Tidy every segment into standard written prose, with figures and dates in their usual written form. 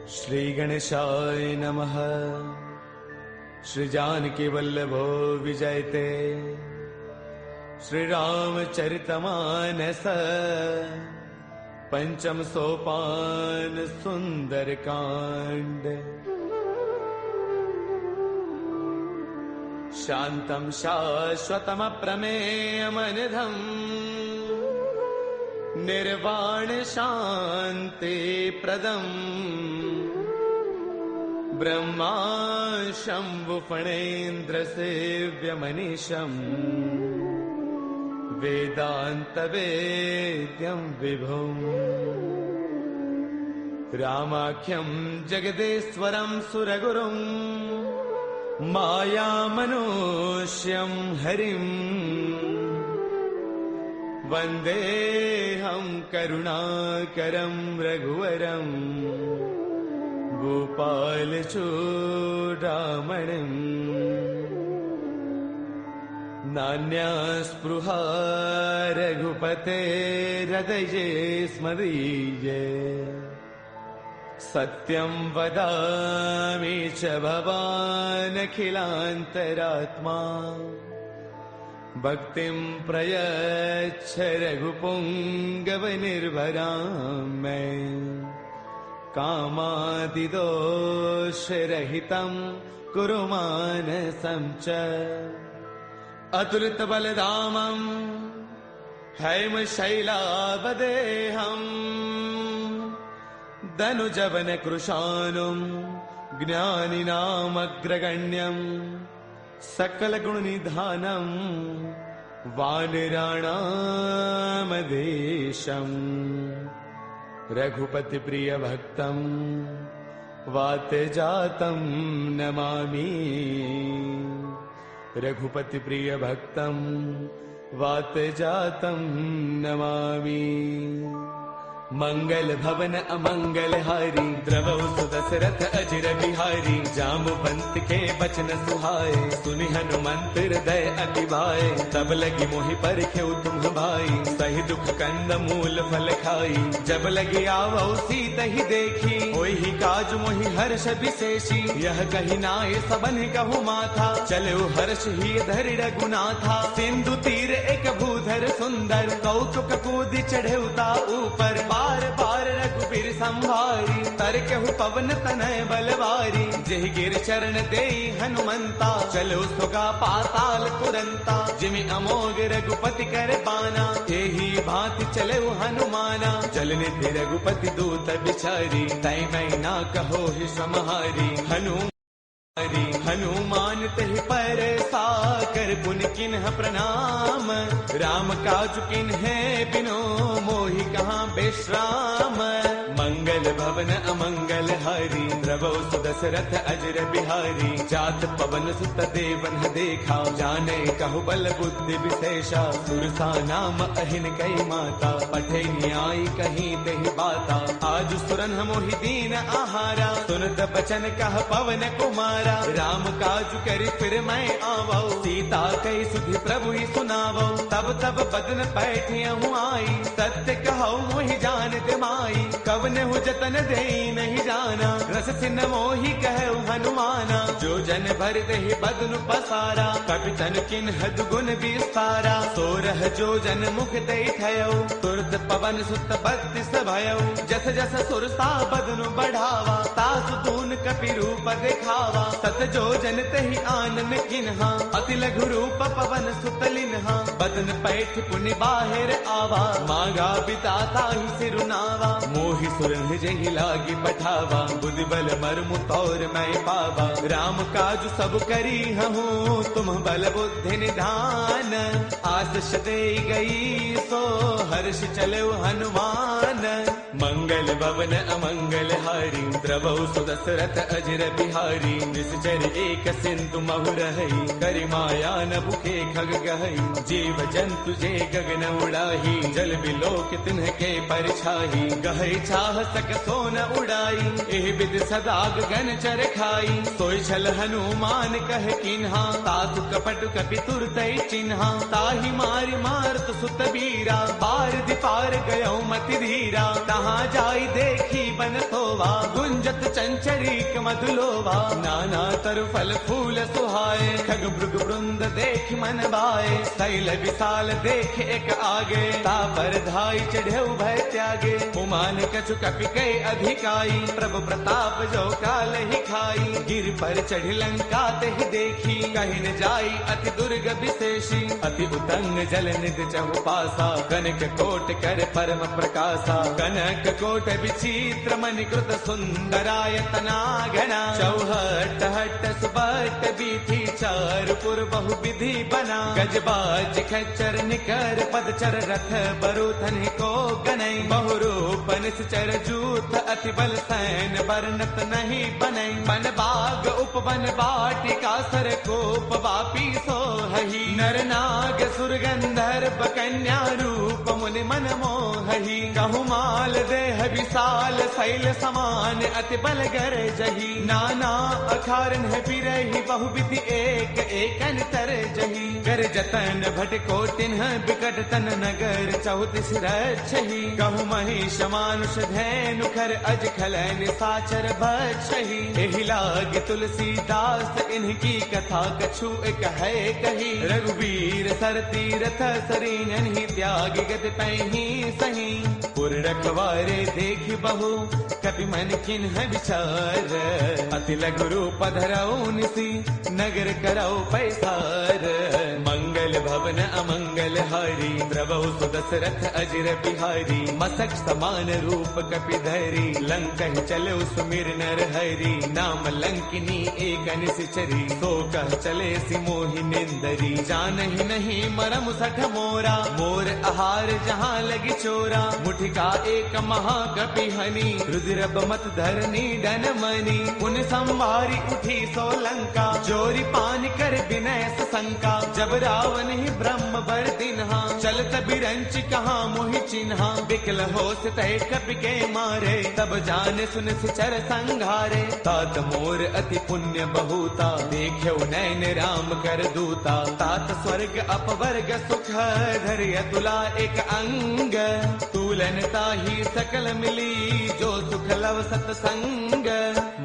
श्री गणेशाय नमः। श्री जानकी वल्लभो विजयते। श्री रामचरितमानस पंचम सोपान सुंदर कांड। शांतं शाश्वतमप्रमेयमनिधम् निर्वाण शांति प्रदम् ब्रह्मा शंभु फणेन्द्र सेव्यमनीशम् वेदांत वेद्यं विभुम् रामाख्यं जगदेश्वरं सुरगुरुं मायामनुष्यं हरिम् वन्देऽहं करुणाकरं रघुवरं गोपालचूडामणिम्। नान्यास्पृहा रघुपतेर्हृदये स्मदीये। सत्यं वदामि च भवानखिलान्तरात्मा। भक्तिं प्रयच्छ रघुपुङ्गवनिर्भरां मे। कामादिदोषरहितं कुरु मानसं च। अतुलितबलधामं हैमशैलावदेहम् धनुजवनकृशानुं ज्ञानिनामग्रगण्यं सकलगुणनिधानं वानराणामधीशम्। रघुपतिप्रियभक्तं वातजातं नमामि। रघुपतिप्रियभक्तं वातजातं नमामि। मंगल भवन अमंगल हारी द्रवौ सुदशरथ अजिर बिहारी। जामवंत के बचन सुहाए सुनि हनुमंत हृदय अति भाए। तब लगी मोहि परखेउ तुम भाई सही दुख कंद मूल फल खाई। जब लगी आवौ सीतहि देखी होहि काज मोहि हर्ष विशेषी। यह कही नाय सबन कहु माथा चलो हर्ष ही धरि रघुनाथा। सिंधु तीर एक भूधर सुंदर कौतुक कूदि चढ़ेउता ऊपर। बार बार रघुबीर संभारी तरकहु पवन तनय बलवारी। जेहि गिर चरण देई हनुमंता चलो सुगा पाताल तुरंता। जिमि अमोघ रघुपति कर बाना एही भांति चले हनुमाना। जलनिधि रघुपति दूत बिचारी तै मैं ना कहो ही समहारी। हनुमान तहि पर साकर पुन किन्ह प्रणाम। राम काज किन्हे बिनो मोहि कहाँ बेश्राम। मंगल भवन अमंगल हारी द्रवौ सुदशरथ अजर बिहारी। जात पवन सुत देवन देखा जाने कहु बल बुद्धि विशेषा। सुरसा नाम अहिन कई माता पठे न्याय कहीं देहि बाता। आज सुरन मोहि दीन आहारा सुनत बचन कह पवन कुमारा। राम काज करि फिर मैं आवौ सीता कई सुधि प्रभु ही सुनावौ। तब तब बदन पैठियहु आई सत्य कहौ मोहि जानत माई। कवन हु जतन देई नहीं जाना रस सिन मोहि कहु हनुमाना। जो जन भर देहि बदन पसारा कपितन किन्ह दुगुन विस्तारा। सोरह जो जन मुख देई थयौ तुरत पवन सुत बत्तीस भयौ। जस जस सुरसा बदन बढ़ावा तासु तून कपि रूप दिखावा। सत जो जन तहि आनन किन्हा अति लघु रूप पवन सुत लिन्हा। बदन पैठ पुनि बाहिर आवा मागा बिताता ही सिरुनावा। मोहि सुरन जहि लागी पठावा बुद्धि बल मर्मु तौर मैं पावा। राम काज सब करी हूँ तुम बल बुद्धि निधान। आशीष दे गई सो हर्ष चलो हनुमान। मंगल भवन अमंगल हारी द्रवौ सुदशरथ अजर बिहारी निश्चर एक सिंधु महु रही करि माया न भूखे खग गहई जीव जंतु जे गगन उड़ाही जल बिलोक तिन्ह के परछाही गहई छाह सक सोन उड़ाई एह बिद सदा गगन चर खाई सोई छल हनुमान कह किन्हा तातु कपट कपि तुरतई चिन्हा ताहि मारि मारत सुत बीरा पार दिपार गयो मति धीरा तहाँ जाई देखी बन सोवा गुंजत चंचरीक मधुलोभा नाना तरु फल फूल सुहाए खग मृग वृंद देख मन भाए शैल विशाल देख एक आगे तापर धाई चढ़े भय त्यागे उमान कछु कपि कै अधिकाई प्रभु प्रताप जो काल ही खाई गिर पर चढ़ी लंका तेहि देखी कहीं न जाई अति दुर्ग विशेषी अति उतंग जल निध चहु पासा कनक कोट कर परम प्रकाशा कनक कोट विचित्र मणिकृत सुंदरायतना घना चौहट हट सुबट बीथी चारपुर बहु विधि बना गजबाज खच्चर निकर पदचर रथ बरुथन को गनई बहुरूप निश्चर जूथ अति बल सैन बरनत नहीं बनई बन बाग उपवन बाटिका सर कोप वापी सोहही नर नाग सुर गंधर्व कन्या रूप मुनि मन मोहही कहु माल देह विशाल शैल समान अति बल गर जही नाना अखारन है बिरही बहु विधि एक एकन तर जही कर जतन भट को तिन्ह बिकट तन नगर चौतीस रक्षही कहु महिष मानुष धैनु खर अज खलन साचर भक्षही एहि लाग तुलसीदास इनकी कथा कछु एक है कही रघुवीर सर तीरथ सरीन ही त्याग गत पैही सही पुर रखवारे देख बहु कपि मन किन्ह विचार अति लघु रूप धरऊ निसी नगर करऊ पैसार मंगल भवन अमंगल हारी द्रवहु सुदशरथ अजर बिहारी मसक समान रूप कपि धरी लंकन चले सुमिर नर हरि नाम लंकिनी एक निश्चरी सो कह चले सि मोहि निंदरी जानहि नहीं मरम सठ मोरा मोर आहार जहाँ लगी चोरा मुठिका एक महाकपि हनी रुद्र बमत धरनी डन मनी उन संवारी उठी सो लंका जोरी पान कर विनय शंका जब रावण ही ब्रह्म बर दिन्हा चलत बिरंच कहाँ मोहि चिन्हा बिकल हो तय कपि के मारे तब जान सुन सिचर संघारे तात मोर अति पुण्य बहुता देख्यो नैन राम कर दूता तात स्वर्ग अपवर्ग सुख धैर्य तुला एक अंग तूलन ताही सकल मिली जो सुख लव सतसंग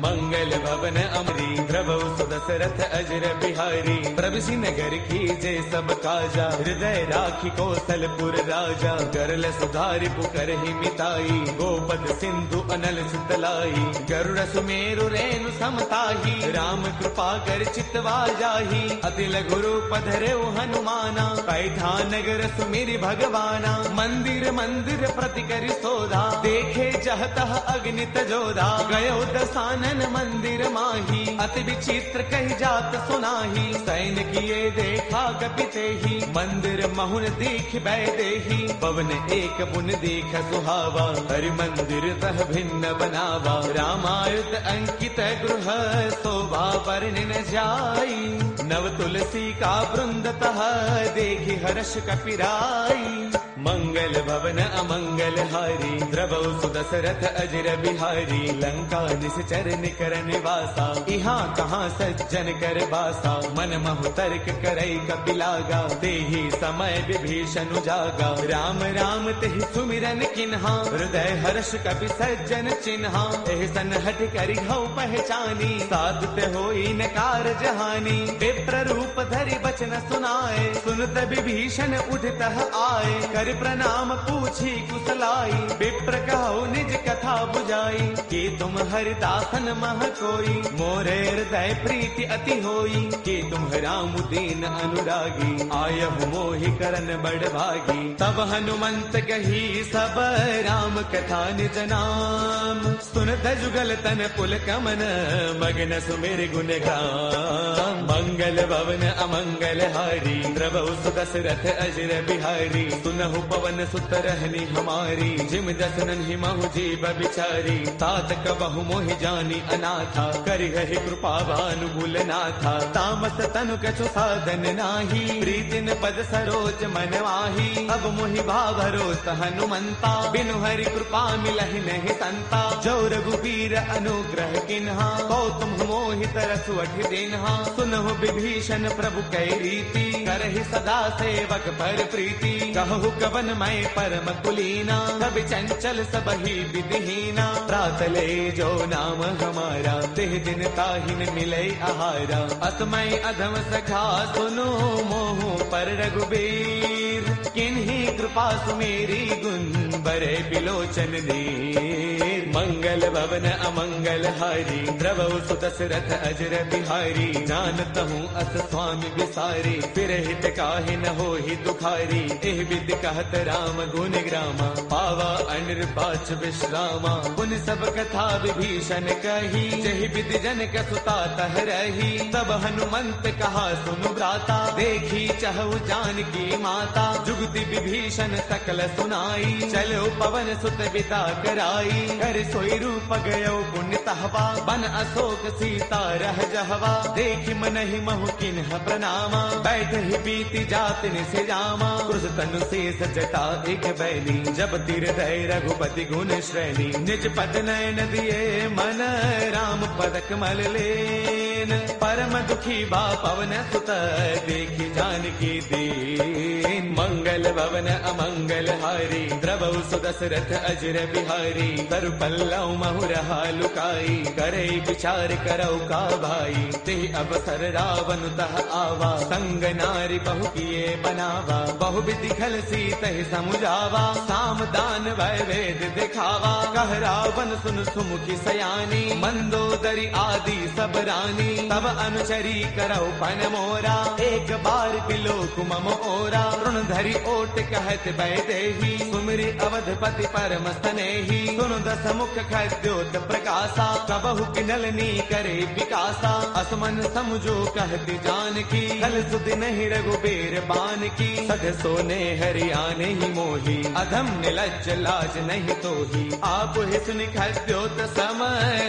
मंगल भवन अमरी प्रभु सुदशरथ अजर बिहारी प्रभु नगर की जय सब काजा हृदय राखी कौशलपुर राजा करल सुधारि पुकर ही मिताई गोपद सिंधु अनल सुतलाई गरुड़ सुमेरु रेणु समताही राम कृपा कर चितवा जाही अति लघु रूप धरे हनुमाना पैठा नगर सुमिरि भगवाना मंदिर मंदिर प्रति करि सोधा देखे जहतः अग्नित जोधा गयो दसानन मंदिर माही अति विचित्र कही जात सुनाही सैन किए देखा कपिते ही मंदिर महुन दीख बैदेही पवन एक पुन देख सुहावा हरि मंदिर तह भिन्न बनावा रामायुध अंकित गृह शोभा वर्णि न जाई नव तुलसी का वृंद तह देखी हर्ष कपिराई मंगल भवन अमंगल हारी द्रवहु सुदशरथ अजर बिहारी लंका निश्चर निकर निवासा यहाँ कहाँ सज्जन कर बासा मन महु तर्क करई कपिलागा तेहि समय विभीषण जागा राम राम तेहि सुमिरन किन्हा हृदय हर्ष कपि सज्जन चिन्हा एहि सन हठ करि हऊ पहचानी साधुत होई न कारज हानि विप्र रूप धरि बचन सुनाए सुनत विभीषण उठतः आए कर प्रणाम पूछी कुशलाई विप्र कहो निज कथा बुझाई कि तुम हरिदासन मह कोई मोरे हृदय प्रीति अति होई कि तुम राम दीन अनुरागी आयहु मोहि करन बड़ भागी तब हनुमंत कही सब राम कथा निज नाम सुनत जुगल तन पुल कमन मगन सुमिर गुण गाम मंगल भवन अमंगल हारी द्रवहु सुदशरथ अजर बिहारी सुनहु पवन सुत रहनी हमारी, जिम दसनन ही महु जीव बिचारी। तात कबहु मोहि जानी अनाथा, करिहहि कृपा भानुगुल नाथा। तामस तनु कछु साधन नाही, प्रीतिन पद सरोज मन वाही। अब मोहि भावरोत हनुमंता, बिनु हरि कृपा मिलहि नहीं संता। जो रघुबीर अनुग्रह किन्हा, कौतुम मोहि तरसु अठि दिन्हा। सुनहु विभीषण प्रभु कै रीति, करहि सदा सेवक पर प्रीति। कहु कवन मैं परम कुलीना, कवि चंचल सबहि विधिहीना। प्रातले जो नाम हमारा, तिह दिन ताहिन मिलै आहारा। असमय अधम सखा सुनो, मोहु पर रघुबीर। किन्ही कृपा सुमेरी, गुण बरे बिलोचन दीर। मंगल भवन अमंगल हारी, द्रवहु सुत दशरथ अजर बिहारी। जानत हूँ अस स्वामी विसारी, फिर हित काहि न होहि दुखारी। एह विधि कहत राम गुण ग्रामा, पावा अनिर्वाच विश्रामा। पुन सब कथा विभीषण कही, जहि विधि जनक सुता तह रही। तब हनुमंत कहा सुनु भ्राता, देखी चहु जानकी माता। जुगति विभीषण सकल सुनाई, चलो पवन सुत बिता कराई। कर सोई रूप गयो पुण्य तहवा, बन अशोक सीता रह जहवा। देखि मनहि महु किन्ह प्रणामा, बैठ ही बीती जात निसे जामा। क्रुश तनु शेष जटा एक बैली, जब तिर दय रघुपति गुण श्रेणी। निज पद नयन दिए मन, राम पद कमल लेन। परम दुखी बा पवन सुत, देखि जानकी दीन। मंगल भवन अमंगल हारी, द्रवहु सुत दशरथ अजर बिहारी। तरु पल्लव महु रहा लुकाई, करे विचार करौ का भाई। ते अवसर रावण तह आवा, संग नारी बहु किए बनावा। बहु विधि खल सीतहि समुझावा, साम दान वै वेद दिखावा। कह रावण सुन सुमुखी सयानी, मंदोदरी आदि सब रानी। तब अनुचरी करौ पन मोरा, एक बार बिलोक मम ओरा। तृण धरि ओट कहत वैदेही, सुमिरि अवधपति परम स्नेही। सुन दस मुख खद्योत प्रकाशा, कबहु किनलनी करे विकासा। असमन समझो कहती जानकी, कल सुधि नहीं रघुबीर बान की। सध सोने हरियाने ही मोही, अधम निलज्ज लाज नहीं तोही। आप ही सुनि खद्योत सम,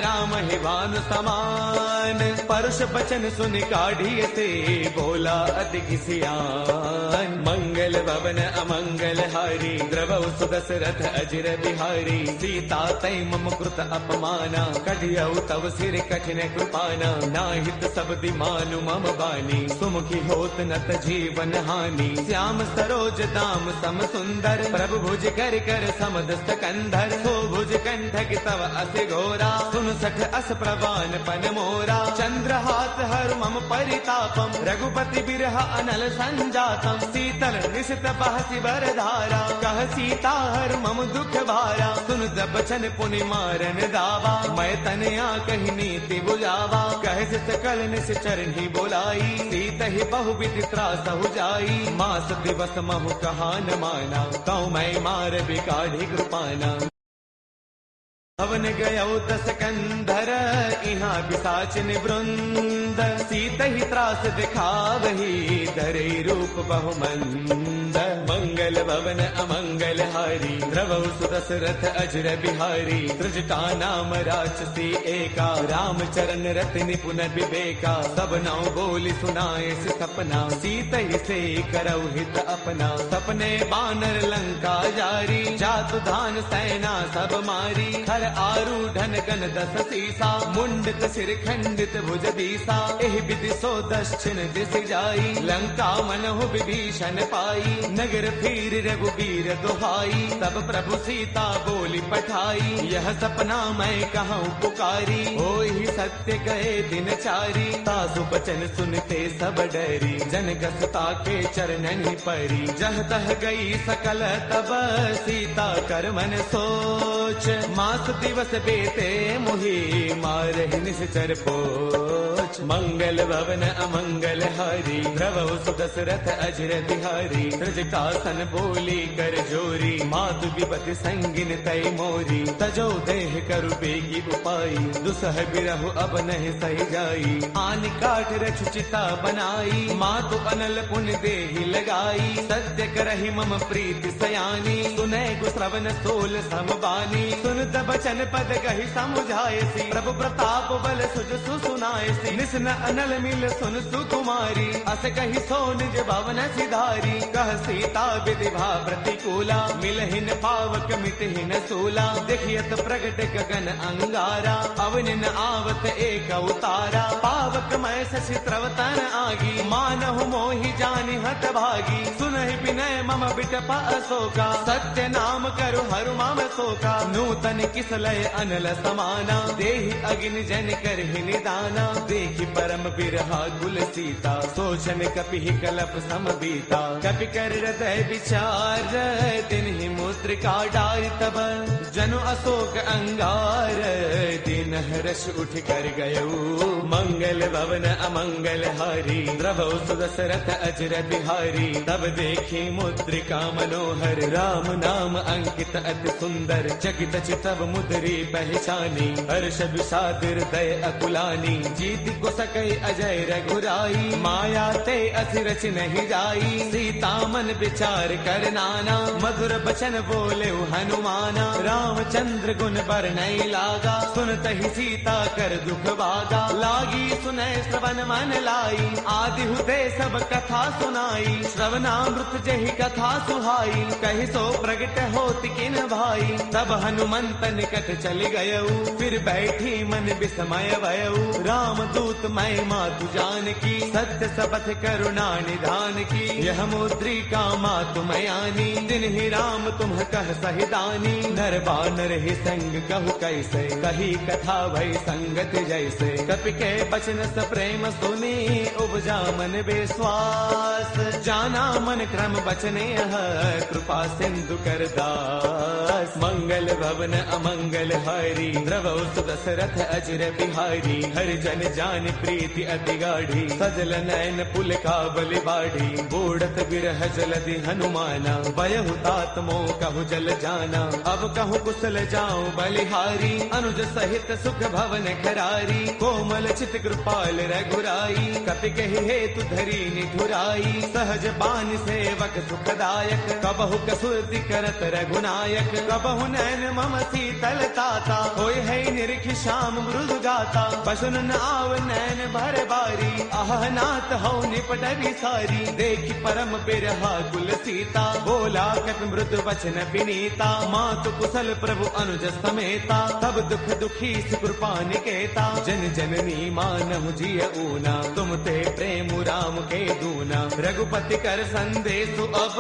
राम ही भानु समान। परुष बचन सुनि काढ़ी से, बोला अति सियान। मंगल भवन अमंगल हारी, द्रवहु सुत दशरथ अजर बिहारी। सीता तै मम कृत अपमाना, कढ़ियौ तव सिर कठिन कृपाना। नाहित सब दिमानु मम बानी, सुमुखी होत नत जीवन हानि। श्याम सरोज दाम सम सुंदर, प्रभु भुज कर कर समदस्त कंधर। सो भुज कंठक तव अस घोरा, सुन सठ अस प्रवान पन मोरा। चंद्रहास हर मम परितापम, रघुपति बिरह अनल संजातम। शीतल निशित बहसि बर धारा, कह सीता हर मम दुख भारा। सुन बचन पुनि मारन दावा, मैं तनया कही नीति बुझावा। कह सकल निस चरणी बोलाई, सीत ही बहु विधि त्रासहु जाई। मास दिवस महु कहा न माना, कौ मैं मार बिकाढ़ी कृपाना। भवन गयो दस कंधर, इहाँ पिशाचिन वृंद। सीत ही त्रास दिखावही, धरे रूप बहुमंद। मंगल भवन अमंगल हारी, द्रवहु सुत दशरथ अजर बिहारी। त्रिजटा नाम राक्षसी एका, राम चरण रति निपुण विवेका। सब नाउ बोली सुनाए सपना, सीत ही से करौ हित अपना। सपने बानर लंका जारी, जातु धान सेना सब मारी। खर आरूढ़न गण दस सीसा, मुंडित सिर खंडित भुज दीसा। एह विधि सो दक्षिण दिस जाई, लंका मनहु विभीषण पाई। नगर फिर रघुबीर दुहाई, तब प्रभु सीता बोली पठाई। यह सपना मैं कहूँ पुकारी, होई सत्य गए दिन चारी। तासु बचन सुनते सब डरी, जनक सुता के चरणन परी। जह तह गई सकल तब, सीता कर मन सोच। मास दिवस दिवस बेते मोहि मारहि निश्चर पोच। मंगल भवन अमंगल हारी द्रवहु सुदशरथ अजर बिहारी। त्रिजटासन बोली कर जोरी मातु विपति संगिन तय मोरी। तजो देह करु बेगी उपाई दुसह बिरहु अब नहीं सही जाई। आन काठ रच चिता बनाई मातु अनल पुण्य देहि लगाई। सत्य करहि मम प्रीति सयानी सुनै गुश्रवण सोल समबानी। सुनत बचन पद कहि समुझायसी प्रभु प्रताप बल सुज सुनायसी। निसन अनल मिल सुन सुकुमारी अस कहि सो निज भवन सिधारी। कह सीता विधि भा प्रतिकूला मिलहिन पावक मिटहिन सूला। देखियत प्रगट गगन अंगारा अवनिन आवत एक अवतारा। पावक मैं शशि त्रवतन आगी मानहु मोहि जानि हत भागी। सुनहि विनय मम बिटप अशोका सत्य नाम करु हरु मम शोका। नूतन किसलय अनल समाना देहि अग्नि जन करहि निदाना। देखि परम बिरहा कुल सीता सोचन कपि कलप समबीता। कपि कर हृदय विचार तिन्हि मुद्रिका डारि तब। जनु अशोक अंगार दिन हर्ष उठ कर गयऊ। मंगल भवन अमंगल हारी द्रवहु सुदशरथ अजर बिहारी। तब देखी मुद्रिका मनोहर राम नाम अंकित अति सुंदर। चकित चितव मुद्री पहचानी हर्ष विषाद हृदय अकुलानी। जीत को सकई अजय रघुराई माया ते अति रच नहीं जाई। सीता मन विचार कर नाना मधुर बचन बोले हनुमाना। रामचंद्र गुण बरनई लागा सुनत ही सीता कर दुख भागा। लागी सुनय श्रवण मन लाई आदि हुते सब कथा सुनाई। श्रवणामृत जहि कथा सुहाई कहि सो प्रगट होत किन भाई। तब हनुमंत निकट चल गयऊ फिर बैठी मन विस्मय भयऊ। राम दूत मैं मातु जान की सत्य सबथ करुणा निधान की। यह मुद्रिका मातु मयानी दिन ही राम तुम कह सहिदानी। नर बानर ही संग कहु कैसे कही कथा भई संगत जैसे। कपि के बचन स प्रेम सुनी उपजा मन विश्वास। जाना मन क्रम बचने कृपा सिंधु कर दास। मंगल भवन अमंगल हारी द्रवहु सुदशरथ अजर बिहारी। हरि जन जान प्रीति अति गाढ़ी सजल नयन पुल का बलि बाढ़ी। बूढ़त बिरह जलधि हनुमाना बयहु तात मोह कहु जल जाना। अब कहु कुशल जाऊं बलिहारी अनुज सहित सुख भवन खरारी। कोमल चित कृपाल रघुराई कपि कहि हेतु धरी निठुराई। सहज बान सेवक सुखदायक कबहु कसुरति करत रघुनायक। कबहु नैन मम शीतल ताता होय है निरखि श्याम मृदु गाता। पशुन आव नैन भर बारी आह नाथ हौ निपट सारी। देखि परम बिरहा कुल सीता बोला कपि मृदु वचन विनीता। मातु कुशल प्रभु अनुज समेता तब दुख दुखी कृपा निकेता। जन जननी मानहु जिय ऊना तुम ते प्रेम राम के दूना। रघुपति कर संदेश अब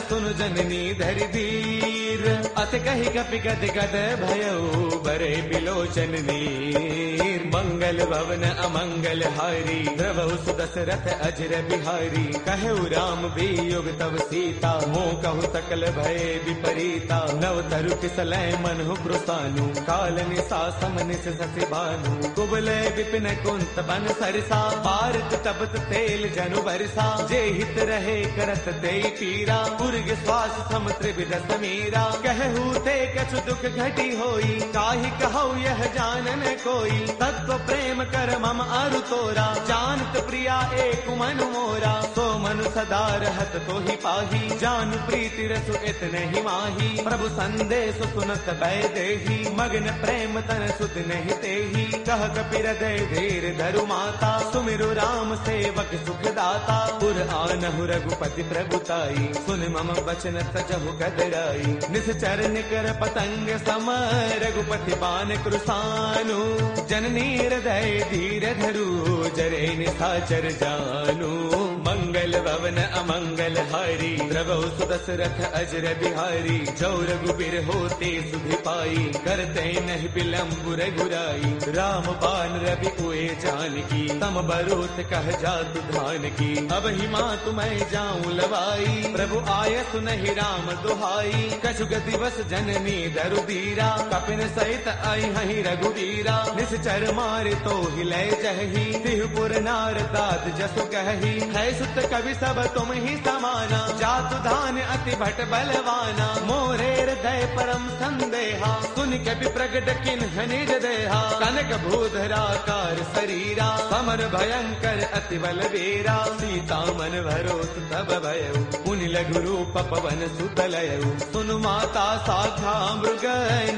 सुन जननी धरि धीर। अत कहि कपि गद गद भयऊ बरे बिलोचन नीर। मंगल भवन अमंगल हारी द्रवहु सुदशरथ अजर बिहारी। कहु राम वियोग तव सीता मोह कहु सकल भय विपरीता। नव तरु किसलय मनहु कृतानु काल निसा समनिस ससि भानु। कुबलय विपिन कुंत बन सरसा भारत तपत तेल जनु बरसा। जे हित रहे करत ते पीरा उर्ग श्वास सम त्रिविध समीरा। कहु ते कछु दुख घटी होई काहि कहु यह जानन कोई। तत्व प्रेम कर मम अरु तोरा जानत प्रिया एक मनु मोरा। सो मनु सदा रहत तो ही पाही जानु प्रीति रसु इतने ही माही। प्रभु संदेश सुनत भय देही मग्न प्रेम तन सुध नहीं तेही। कह कपि हृदय धीर धरु माता सुमिरु राम सेवक सुख दाता। पुर आनहु रघुपति प्रभुताई सुन मम वचन तजहु कदराई। निश्चर निकर पतंग सम रघुपति बान कृसानु। जननी हृदय धीर धरु जरे निशाचर जानु। मंगल भवन अमंगल हारी, द्रवौ सुदशरथ अजर बिहारी। जो रघुबीर होते सुधि पाई, करते नहीं विलंब रघुराई। राम बाण रवि उए जानकी, तम बरोत कह जातु धान की। अब ही मातु मैं जाऊं लवाई, प्रभु आय सुनहि राम दुहाई। कछु गति बस जननी दरु दीरा, कपिन सहित आई हहि रघुवीरा। निश्चर मारे तो हिले जही, तिहुपुर नार दात जसु कही। है सुत कवि सब तुम ही समाना, जातु धान अति भट बलवाना। मोरे हृदय परम संदेहा, सुन कपि प्रगट किन्ह निज देहा। कनक भूधराकार शरीरा, समर भयंकर अति बलवीरा। सीता मन भरोस तब भयउ, पुनि लघु रूप पवन सुत लयउ। सुनु माता शाखा मृग,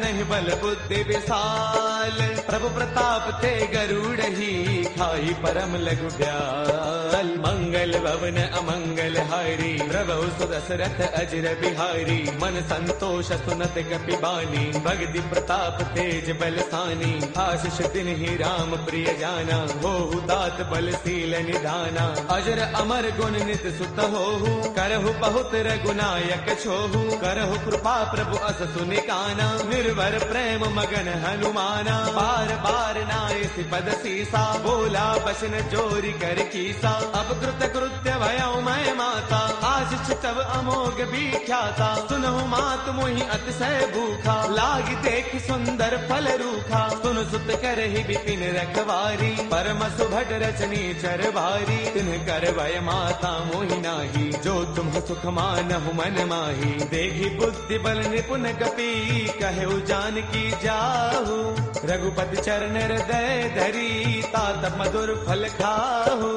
नहीं बल बुद्धि विशाल। प्रभु प्रताप ते गरुड़ही, खाई परम लघु ब्याल। मंगल भवन अमंगल हारी, प्रभु सुदशरथ अजर बिहारी। मन संतोष सुनत कपि बानी, भगति प्रताप तेज बलसानी। आशीष तिन्हि राम प्रिय जाना, होहु दात बलशील निधाना। अजर अमर गुण नित सुत होहु, करहु बहुत रघुनायक छोहु। करहु कृपा प्रभु अस सुनि काना, निर्भर प्रेम मगन हनुमाना। बार बार नाय पद सीसा, बोला बसन जोरी कर कीसा। अब कृत कृत्य भयउ मैं माता, आशीष तब अमोघ विख्याता। सुनहु मात मोहि अतिशय भूखा, लागी देख सुंदर फल रूखा। सुन सुत करहि विपिन रखवारी, परम सुभट रचनी चर भारी। तिन्ह कर भय माता मोहि नाही, जो तुम सुख मानहु मन माही। देखी बुद्धि बल निपुण कपि, कहु जानकी जाहु। रघुपति चरण हृदय धरी, तात मधुर फल खाहु।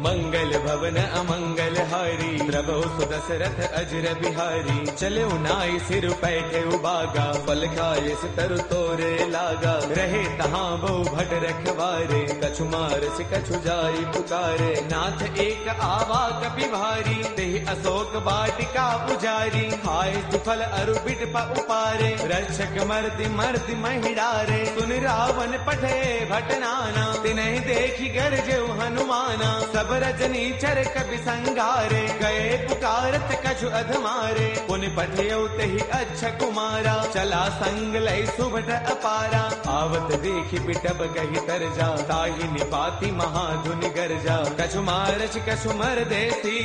मंगल भवन अमंगल हारी, द्रवौ सुदशरथ अजर बिहारी। चले नाई सिर पैठे उबागा, फल खाए तरु तोरे लागा। रहे तहाँ बहु भट रखवारे, कछु मारस कछु जाई पुकारे। नाथ एक आवा कपि भारी, तेहि अशोक वाटिका पुजारी। खाए सुफल अरु बिट उपारे, रक्षक मर्दि मर्दि महिडारे। सुन रावण पठे भटनाना, तिन्हि देखी गरजेउ हनुमाना। सब रजनी चर कपि संगारे, गए पुकारत कछु अधमारे। पुनि पठेउ तेहि अच्छा कुमारा, चला संग लय सुभट अपारा। आवत देखि बिटब कहि तरजा, ताहि निपाति महाधुनि गरजा। कछु मारच कछु मर देसी,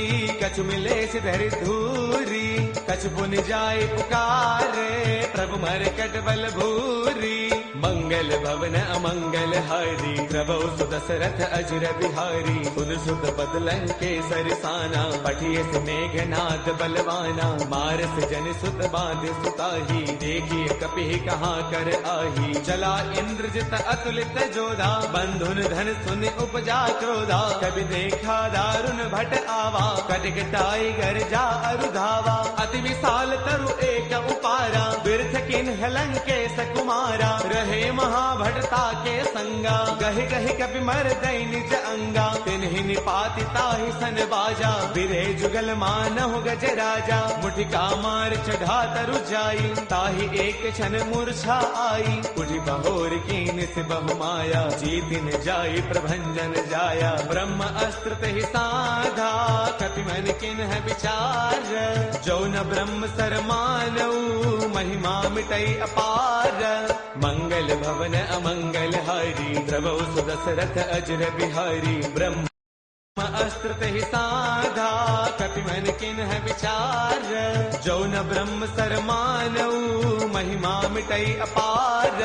कछु मिलेस धरि धूरी। कछु पुनि जाय पुकारे, प्रभु मरकट बल भूरी। मंगल भवन अमंगल हारी, द्रवौ सुदशरथ अजर बिहारी। सुन सुत पद लंकेसर साना, पठियस मेघनाद बलवाना। मारस जन सुत बांध सुताही, देखिए कपि कहाँ कर आही। चला इंद्रजित अतुलित जोधा, बंधुन धन सुन उपजा क्रोधा। कभी देखा दारुण भट आवा, कटकटाई गरजा अरुधावा। अति विशाल तरु एक उपारा, बिरथ किन्ह लंकेश कुमारा। रहे महाभटता के संगा, गहि गहि कपि मर दई निज अंगा। तिन्हि निपाति ताहि सन बाजा, बिरे जुगल मानहु गज राजा। मुठिका मार चढ़ा तरु जाई, ताहि एक क्षण मूर्छा आई। उठि बहोर कीन से बहु माया, जीतिन जाई प्रभंजन जाया। ब्रह्म अस्त्र तेहि साधा, कपि मन किन्ह विचार। जो न ब्रह्म सर मानऊ, महिमा मिटई अपार। मंगल भवन अमंगल हारी, द्रवौ सुदशरथ अजर बिहारी। ब्रह्म अस्त्र तेहि साधा, कपि मन किन्ह विचार। जो न ब्रह्म सर मानऊ, महिमा मिटई अपार।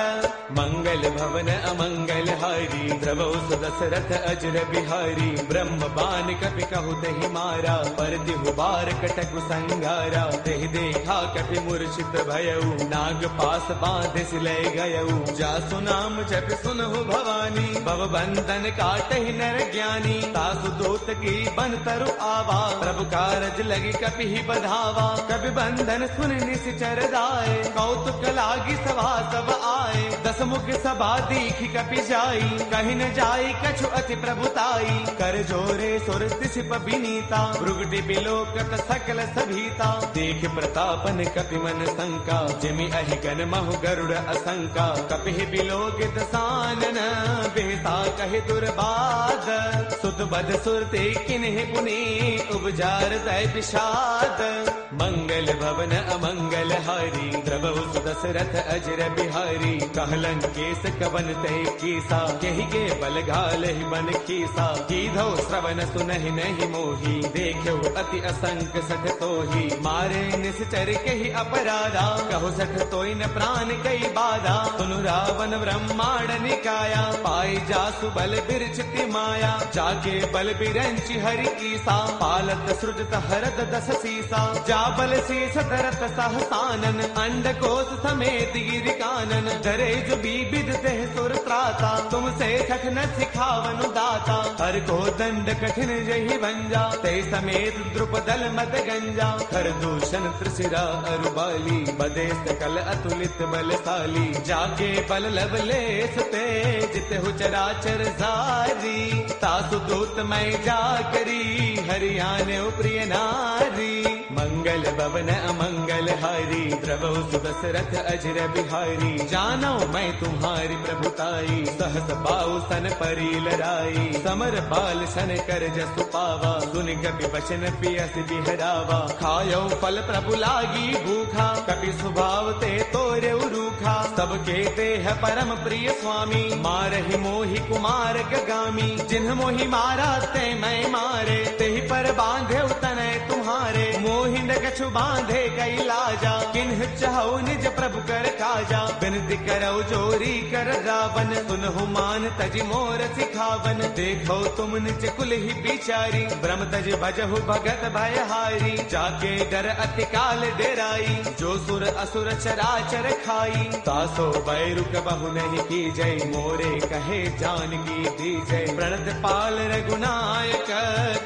मंगल भवन अमंगल हारी, द्रवौ सुदशरथ अजर बिहारी। ब्रह्म बान कपि कहु तेहि मारा, पर तिहु बार कटकु संगारा। तेहि देखा कपि मूर्छित भयउ, नाग पास बांधे सिलय गयउ। जासु नाम जप सुनहु भवानी, भव बंधन काटहि नर ज्ञानी। तासु दूत की बन तरु आवा, प्रभु कारज लगी कपि ही बधावा। कपि बंधन सुन निश्चर दाए, कौतुक लागी सभा सब आए। दस मुख सभा दीखी कपि जाई, कहीं न जाई कछु अति प्रभुताई। कर जोरे सुर दिसिप विनीता, भृगुटि बिलोकत सकल सभीता। देख प्रतापन कपि मन शंका, जिमि अहि गन महु गरुड़ असंका। कपि बिलोकित सानन सा कहे दुर्बाद, सुत बद सुरते किन्हे पुनि उपजार तय विषाद। मंगल भवन अमंगल हारी, द्रवहु सुदशरथ अजर बिहारी। कहलन केस कवन तय कीसा, केहि के बल घाल ही बन कीसा। कीधो श्रवण सुनहि नहीं मोही, देखो अति असंक सठ तोही। मारे निश्चर केहि अपराधा, कहो सठ तोय न प्राण कई बाधा। सुनु रावण ब्रह्मांड निकाया, पाई जासु बल बिरचिति माया। जाके बल बिरंचि हरि ईसा, पालत सृजत हरत दस सीसा। जा बल शीस धरत सहसानन, अंड कोश समेत गिर कानन। डरे जो विविध देह सुर त्राता, तुमसे सठ न सिखावनु दाता। हर को दंड कठिन जहि भंजा, ते समेत द्रुपदल मद गंजा। खर दूषण त्रिशिरा अरुबाली, बदे सकल अतुलित बलशाली। जाके बल लवलेश ते, जित हो चराचर सारी। तासु दूत मैं जा करी, हरियाणे प्रिय नारी। मंगल भवन अमंगल हारी, द्रवहु सुदशरथ अजर बिहारी। जानो मैं तुम्हारी प्रभुताई, सहस पाऊ सन परी लड़ाई। समर बाल सन कर जसु पावा, सुन कपि वचन पियस बिहरावा। खायो फल प्रभु लागी भूखा, कपि स्वभाव ते तोरे रूखा। सबके देह परम प्रिय स्वामी, मारहि मोहि कुमार गगामी। जिन्ह मोहि मारा ते मैं मारे, तेहि पर बांधे तनय तुम्हारे। मोहि न कछु बांधे कई लाजा, किन्ह चाहु निज प्रभु कर काजा। बिनती करौ जोरी कर रावण, सुनहु मान तज मोर सिखावन। देखो तुम निज कुल ही बिचारी, ब्रह्म तज भजहु भगत भयहारी। जाके डर अति काल डेराई, जो सुर असुर चराचर खाई। तासो बैरु कबहु नहीं की जय, मोरे कहे जानकी दी जय। प्रणत पाल रघुनायक,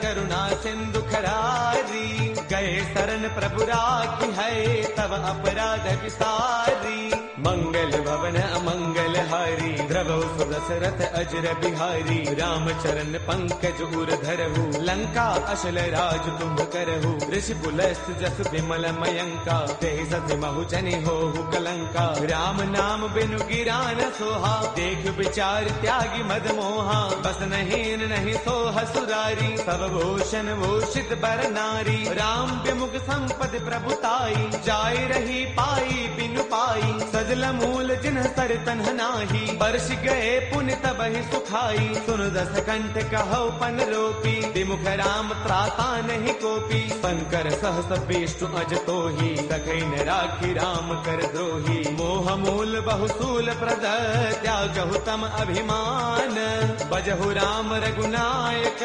करुणा सिंधु खरारी। गए शरण प्रभु राखी है, तब अपराध विसारी। मंगल भवन अमंगल हारी, द्रवहु सुदशरथ अजर बिहारी। राम चरण पंकज उर धरहु, लंका अशल राज तुम करहु। ऋषि पुलस्त जस विमल मयंका, तेहि सति महु जनि होहु कलंका। राम नाम बिनु गिरा न सोहा, देख विचार त्यागी मद मोहा। बस नहीं नहीं सोह सुरारी, सब भूषण भूषित बर नारी। राम विमुख संपद प्रभुताई, जाय रही पाई बिनु पाई। सजल मूल जिन्ह सर तन्ह नाही, बरस गए पुण्य तबहि सुखाई। सुन दस कंठ कहौ पन रोपी, विमुख राम त्राता नहीं कोपी। पंकर सहस विष्णु अज तोही, सखै न राखी राम कर द्रोही। मोह मूल बहुसूल प्रद, त्यागहु तम अभिमान। बजहु राम रघुनायक,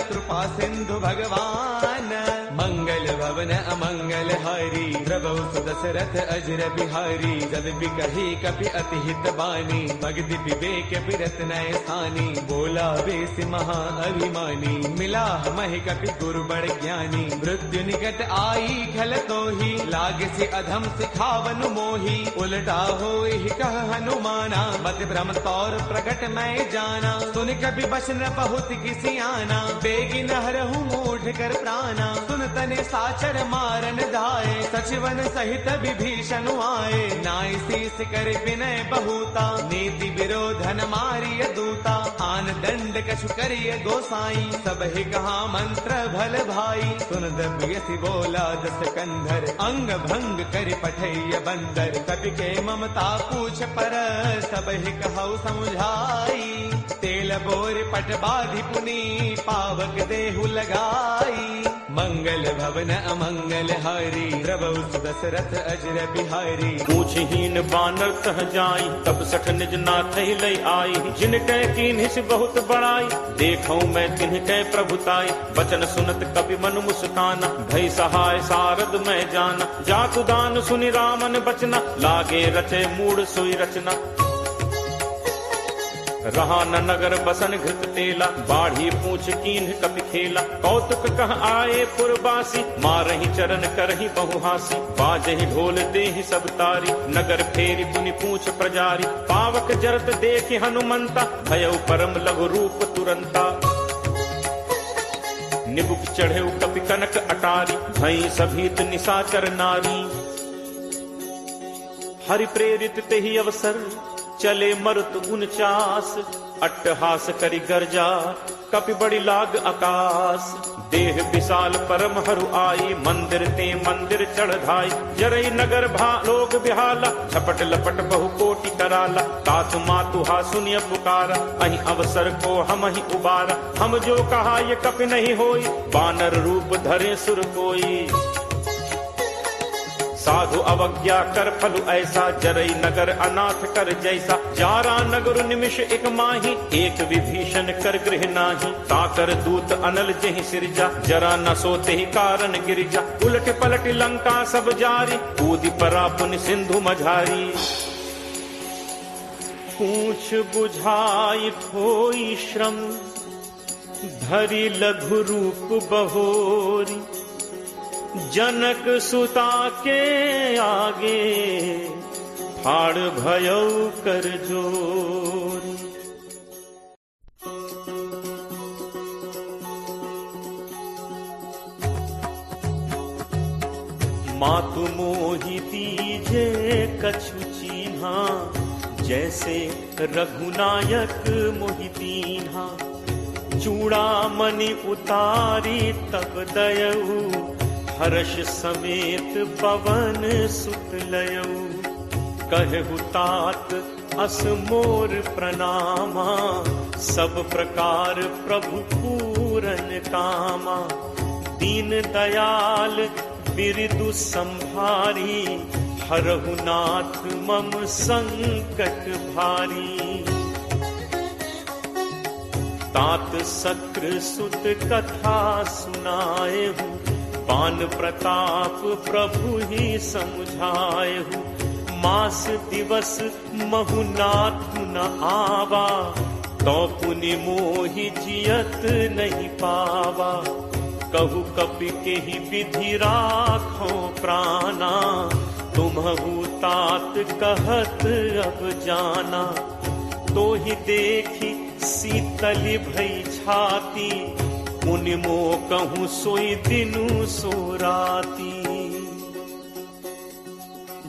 कृपा सिंधु भगवान। मंगल भवन अमंगल हारी, द्रवहु सुदशरथ अजर बिहारी। जद बिकहि कपि अति हित बानी, भगति विवेक बिरत नय सानी। बोला बेस महा अभिमानी, मिला महि कपि गुरु बड़ ज्ञानी। मृत्यु निकट आई खल तोही, लागे से अधम सिखावनु मोही। उलटा होई कह हनुमाना, मति भ्रम तौर प्रगट मैं जाना। सुन कपि बचन बहुत किसी आना, बेगी नहरहु मूढ़ कर प्राणा। सुन तने साचर मारन धाये, सचिवन सहित विभीषण आए। नाई शीस कर विनय बहुता, नीति विरोधन मारिय दूता। आन दंड कछु करिय गोसाई, सब ही कहा मंत्र भल भाई। सुन दबियसि बोला दस कंधर, अंग भंग कर पठैय बंदर। कपि के ममता पूछ पर, सब ही कहु समुझाई। तेल बोर पट बाधि पुनी, पावक देहु लगाई। मंगल भवन अमंगल हारी, द्रवहु सुदशरथ अजर बिहारी। पूछहीन बानर तह जाई, तब सठ निज नाथ लय आई। जिन कै कीन्हिस बहुत बड़ाई, देखौ मैं तिन्ह कै प्रभुताई। बचन सुनत कपि मनु मुस्काना, भय सहाय सारद मैं जाना। जातु दान सुनि रामन बचना, लागे रचे मूढ़ सोई रचना। रहा न नगर बसन घृत तेला, बाढ़ी पूछ कीन्ह कपि खेला। कौतुक कह आए पुरबासी, मारहि चरण करहि बहुहासी। बाजहि ढोल देहि सब तारी, नगर फेरी पुनि पूछ प्रजारी। पावक जरत देखि हनुमंता, भयउ परम लघु रूप तुरंता। निबुक चढ़े कपि कनक अटारी, भई सभीत निशाचर नारी। हरि प्रेरित तेहि अवसर, चले मरुत 49 अट्टहास करी गर्जा कपि बड़ी लाग आकाश। देह विशाल परम हरु आई, मंदिर ते मंदिर चढ़ाई। जरई नगर लोग बिहाला, झपट लपट बहु कोटि कराला। तात मातु हा सुनिय पुकारा, अहि अवसर को हम ही उबारा। हम जो कहा ये कपि नहीं होई, बानर रूप धरे सुर कोई। साधु अवज्ञा कर फलु ऐसा, जरई नगर अनाथ कर जैसा। जारा नगर निमिष एक माही, एक विभीषण कर गृह नाही। ताकर दूत अनल जहि सिरजा, जरा न सोते ही कारण गिरिजा। उलट पलट लंका सब जारी, कूदि परा पुन सिंधु मझारी। पूछ बुझाई होई श्रम, धरि लघु रूप बहोरी। जनक सुता के आगे, फाड़ भयौ कर जोरी। मातु मोहि दीजे कछु चीन्हा, जैसे रघुनायक मोहि दीन्हा। चूड़ामणि उतारी तब दयऊ, हर्ष समेत पवन सुत लयऊ। कहु तात अस मोर प्रणामा, सब प्रकार प्रभु पूरन कामा। दीन दयाल बिरदु संभारी, हरहु नाथ मम संकट भारी। तात सक्र सुत कथा सुनाएहु, पान प्रताप प्रभु ही समझाएहु। मास दिवस महु नाथु न आवा, तो पुनि मोहि जियत नहीं पावा। कहु कपि के ही विधि राखो प्राणा, तुम्हु तात कहत अब जाना। तो ही देखी शीतल भई छाती, मुनि मो कहूँ सोई दिनु सो राती।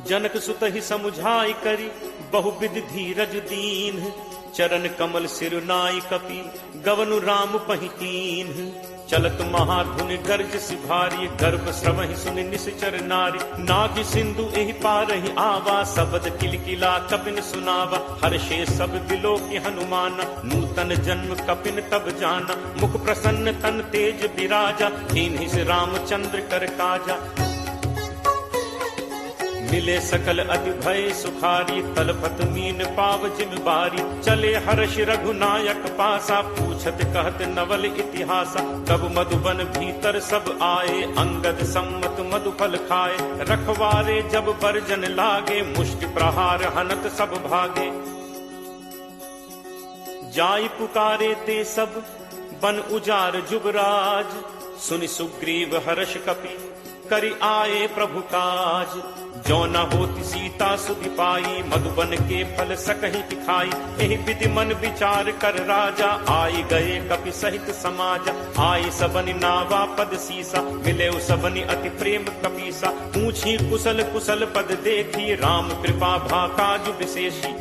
जनक सुत ही समुझाई करी, बहुविध धीरज दीन। चरण कमल सिरुनाई कपि, गवनु राम पहितीन। चलत महाधुनि गर्ज सिभारी, गर्भ श्रवहि सुनि निश्चर नारी। नाग सिंधु एहि पारहि आवा, सबद किलकिला कपिन सुनावा। हर्षे सब दिलो की हनुमाना, नूतन जन्म कपिन तब जाना। मुख प्रसन्न तन तेज विराजा, दीन्हि से रामचंद्र कर काजा। मिले सकल अति भय सुखारी, तलपत मीन पाव जिम बारी। चले हर्ष रघुनायक पासा, पूछत कहत नवल इतिहासा। तब मधुबन भीतर सब आए, अंगद सम्मत मधुफल खाए। रखवारे जब बरजन लागे, मुष्टि प्रहार हनत सब भागे। जाई पुकारे ते सब, बन उजार जुबराज। सुनि सुग्रीव हर्ष कपि, करि आए प्रभु काज। जो न होती सीता सुधि पाई, मधुबन के फल सकहि खाई। एहि विधि मन विचार कर राजा, आई गए कपि सहित समाजा। आई सबनि नावा पद सीसा, मिले सबनि अति प्रेम कपीसा। पूछी कुशल कुशल पद देखी, राम कृपा भा काज विशेषी।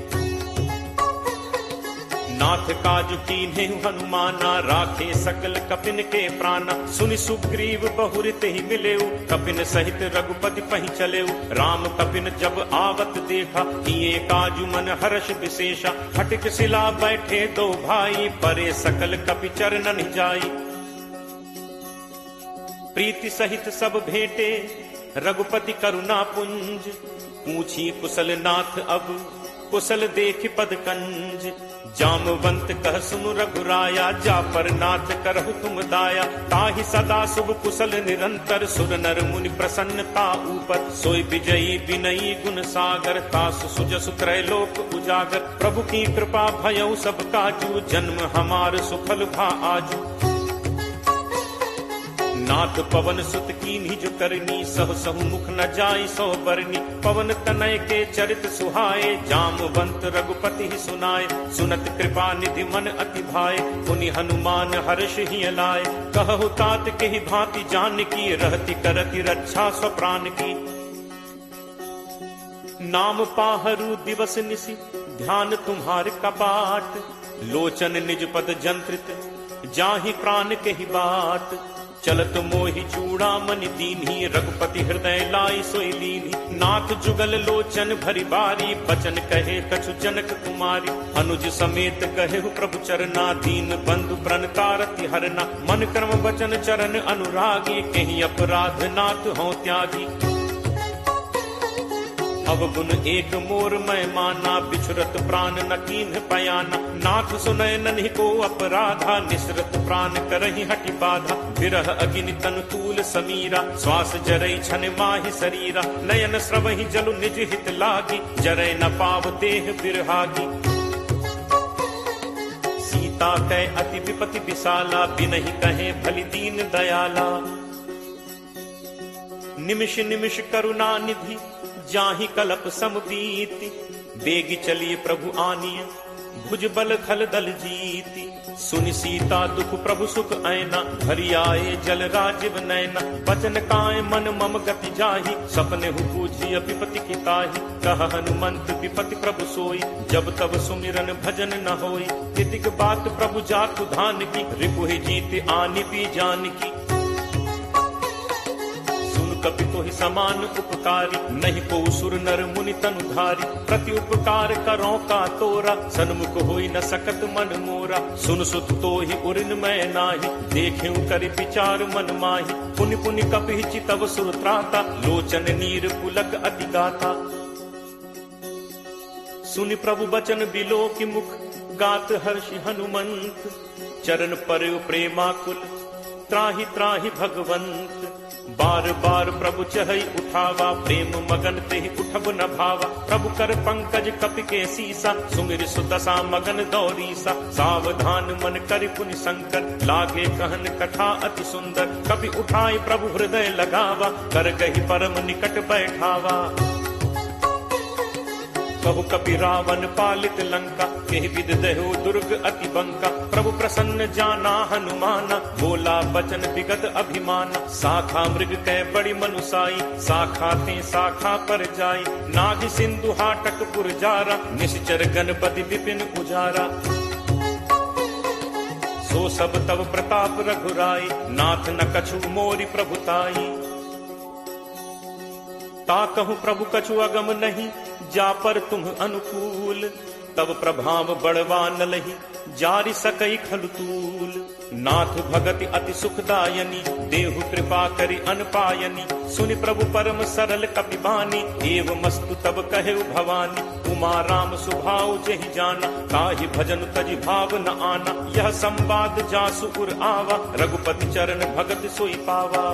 नाथ काज कीन्हे हनुमाना, राखे सकल कपिन के प्राणा। सुनि सुग्रीव बहुरित ही मिलेऊ, कपिन सहित रघुपति पहि चलेऊ। राम कपिन जब आवत देखा, किए काजु मन हर्ष विशेषा। हटिक सिला बैठे दो भाई, परे सकल कपि चरणन जाई। प्रीति सहित सब भेंटे, रघुपति करुणा पुंज। पूछी कुशल नाथ अब, कुशल देख पद कंज। जामवंत कह सुनु रघुराया, जा पर नाथ करहु तुम दाया। ताहि सदा शुभ कुशल निरंतर, सुर नर मुनि प्रसन्नता ऊपर। सोई विजयी विनयी गुण सागर, तासु सुजसु त्रैलोक उजागर। प्रभु की कृपा भयउ सब काजू, जन्म हमार सुफल भा आजू। नाथ पवन सुत कीन्ही जो करनी, सहु सहु मुख न जाई सो बरनी। पवन तनय के चरित सुहाए, जामवंत रघुपति ही सुनाए। सुनत कृपा निधि मन अति भाए, पुनि हनुमान हर्ष ही लाए। कहु तात के ही भांति जान की, रहती करती रक्षा स्वप्राण की। नाम पाहरू दिवस निसी, ध्यान तुम्हार कपाट। लोचन निज पद जंत्रित जाहि प्राण कही बात, चलत मोहि चूड़ामणि दीन्ही रघुपति हृदय लाई सोई लीन्ही। नाथ जुगल लोचन भरी बारी बचन कहे कछु जनक कुमारी, अनुज समेत कहे प्रभु चरना दीन बंधु प्रण तारति हरना। मन कर्म वचन चरण अनुरागी कहीं अपराध नाथ हों त्यागी। अवगुण एक मोर मैं माना बिछुरत प्राण न कीन्ह पयाना। नाथ सुनय नन्हि को अपराधा निसरत प्राण करहि हटि बाधा। विरह अग्नि तनु तूल समीरा श्वास जरई छन माहि शरीरा। नयन स्रवहि जलु निज हित लागी जरय न पाव देह बिरहागी। सीता कै अति विपति विशाला बिनहि कहे भली दीन दयाला। निमिष निमिष करुणा निधि जाहि कलप समबीति। बेगी चलिए प्रभु आनिय भुज बल खल दल जीति। सुनि सीता दुख प्रभु सुख ऐना भरी आए जल राजीव नैना। बचन काय मन मम गति जाहि सपने हु पूछी विपति की ताहि। कह हनुमंत विपति प्रभु सोई जब तब सुमिरन भजन न होई। तितिक बात प्रभु जातु धान की रिपुहि जीत आनि पी जान की। कपि तोहि समान उपकारी नहीं को सुर नर मुनि तनुधारी। प्रति उपकार करो का तोरा सन्मुख होई न सकत मन मोरा। सुन सुत तोहि उरिन मैं नाही देखें करि विचार मन माही। पुनि पुनि कपि चितव सुर त्राता लोचन नीर पुलक अति गाथा। सुनि प्रभु बचन बिलो की मुख गात हर्षि हनुमंत। चरण पर प्रेमाकुल त्राहि त्राहि भगवंत। बार बार प्रभु चहई उठावा प्रेम मगन तेहि उठब न भावा। प्रभु कर पंकज कपि के सीसा सुमिर सुदशा मगन दौरीसा। सावधान मन करि पुनि शंकर लागे कहन कथा अति सुंदर। कपि उठाई प्रभु हृदय लगावा कर गही परम निकट बैठावा। कहु कपि रावण पालित लंका केहि विद दहु दुर्ग अति बंका। प्रभु प्रसन्न जाना हनुमाना बोला बचन विगत अभिमाना। शाखा मृग कै बड़ी मनुसाई शाखा थे शाखा पर जाई। नाग सिंधु हाटक पुरजारा निश्चर गणपति विपिन उजारा। सो सब तब प्रताप रघुराई नाथ न कछु मोरि प्रभुताई। ता कहूँ प्रभु कछु अगम नहीं जा पर तुम अनुकूल। तब प्रभाव बढ़वा न लही जारि सकई खलतूल। नाथ भगति अति सुखदायनी देहु कृपा करि अनपायनी। सुनि प्रभु परम सरल कपि बानी एव मस्तु तब कहे भवानी। उमा राम सुभाव जहि जाना ताहि भजन तजि भाव न आना। यह संवाद जासु उर आवा रघुपति चरण भगत सोई पावा।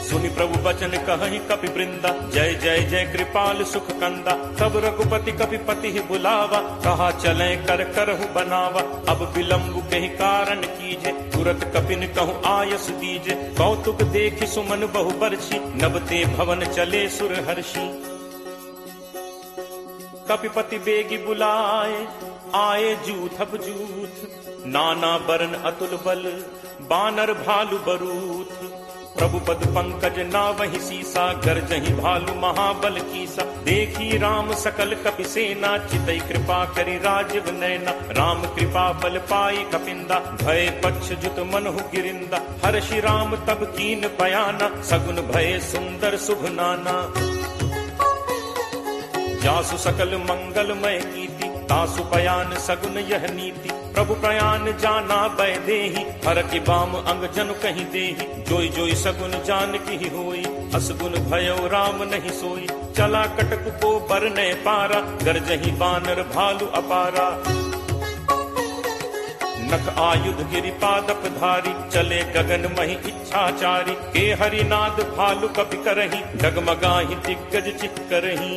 सुनि प्रभु बचन कहि कपि वृंदा जय जय जय कृपाल सुख कंदा। तब रघुपति कपि पति बुलावा कहा चले कर करहु बनावा। अब विलंब कहि कारण कीजे तुरत कपिन कहु आयस दीजे। कौतुक देखि सुमन बहु बरछी नबते भवन चले सुर हर्षि। कपिपति बेगी बुलाए आए जूथब जूथ। नाना बरन अतुल बल बानर भालु बरूथ। प्रभु पद पंकज नावहि सीसा गरजहि भालु महाबल कीसा। देखी राम सकल कपि सेना चितई कृपा करि राजीव नैना। राम कृपा बल पाई कपिंदा भय पक्ष जुत मनहु गिरिंदा। हर्षि राम तब कीन बयाना सगुन भय सुंदर शुभ नाना। जासु सकल मंगलमय कीर्ति तासु पयान सगुन यह नीति। प्रभु प्रयान जाना बै देहि हर की बाम अंग जनु कहीं देहि। जोई जोई सगुन जान की होई असगुन भयो राम नहीं सोई। चला कटक को बरने पारा गरजहि बानर भालु अपारा। नख आयुध गिरिपादप धारी चले गगन मही इच्छाचारी। के हरिनाद भालु कपि करहि डगमगाहि दिग्गज चिक्करहि।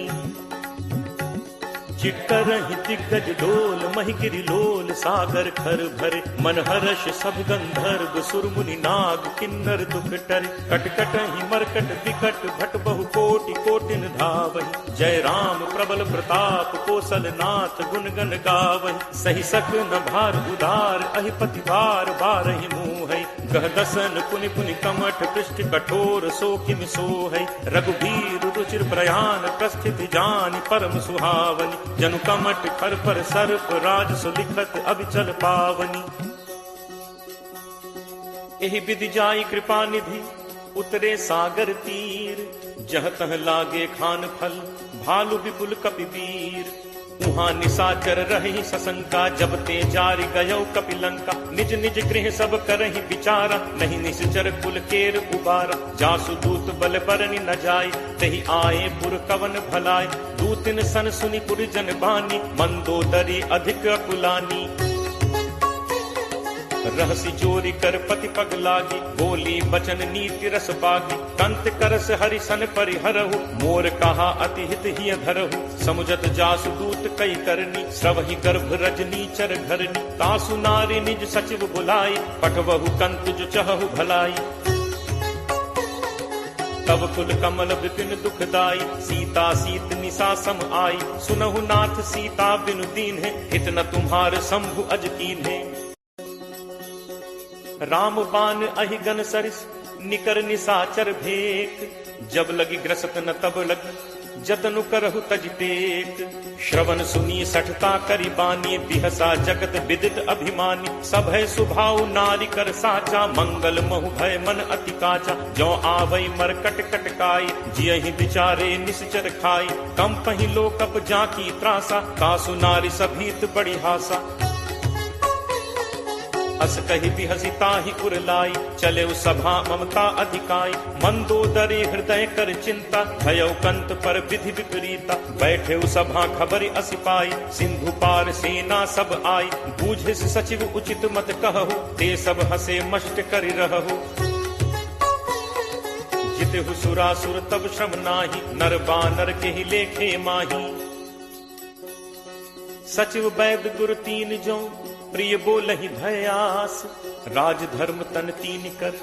चिक्करहि दिग्गज डोल महि गिरि लोल सागर खर भरे। मन हर्ष सब गंधर्व सुरमुनि नाग किन्नर दुख टरे। कटकटहि मरकट विकट भट बहु कोटि कोटिन धावहि। जय राम प्रबल प्रताप कौशल नाथ गुण गण गावहि। सही सक न भार उदार अहिपति बार बारहि मुँहै। कह दसन पुनि पुनि कमठ पृष्ठ कठोर सो किम सोहै रघुबीर रुचिर प्रयाण प्रस्थित जानि परम सुहावनी जनु कमठ खर पर सर्प राज सुलिखत अभिचल पावनी एहि विधि जाई कृपा निधि उतरे सागर तीर जह तह लागे खान फल भालु विपुल कपिवीर उहाँ निशाचर रही सशंका जब ते जारि गयो कपिलंका निज निज गृह सब करहि विचारा नहीं निश्चर कुल केर उबारा जासु दूत बल बरनि न जाय तहि आए पुर कवन भलाय दूतिन सन सुनि पुर जन बानी मंदोदरी अधिक अकुलानी रहसी चोरी कर पति पग लागी बोली बचन नीति रस पागी कंत करस हरिसन परिहरहु मोर कहा अति हित ही धरहु समुझत जासु दूत कई करनी श्रवहि गर्भ रजनी चर घरनी तासु नारी निज सचिव बुलाई पठवहु कंत जो चहु भलाई तब कुल कमल विपिन दुखदाई सीता सीत निशा सम आई सुनहु नाथ सीता बिनु दीन है हित न तुम्हार शंभु अज कीन है राम बान अहि गन सरिस निकर निसाचर भेक जब लगी ग्रसत न तब लगी जतनु करहु तज टेक श्रवण सुनी सठता करी बानी बिहसा जगत विदित अभिमानी सब है सुभाव नारी कर साचा मंगल महु भय मन अति काचा जो आवई मर कट कटकाई जियहि बिचारे निश्चर खाई कम पही लोकप जाकी त्रासा कासु नारी सभीत बड़ी हासा अस कही बिहसी ताहि उरलाई चले सभा ममता अधिकाई मंदोदरी हृदय कर चिंता भयो कंत पर विधि विपरीता बैठे सभा खबरी असिपाई सिंधु पार सेना सब आई बूझे सचिव उचित मत कहु ते सब हसे मष्ट करि रहु जितहु सुरासुर तब श्रम नाही नर बानर के ही लेखे माही सचिव वैद गुरु तीन जो प्रिय बोलहि भयास राज धर्म तन तीन कर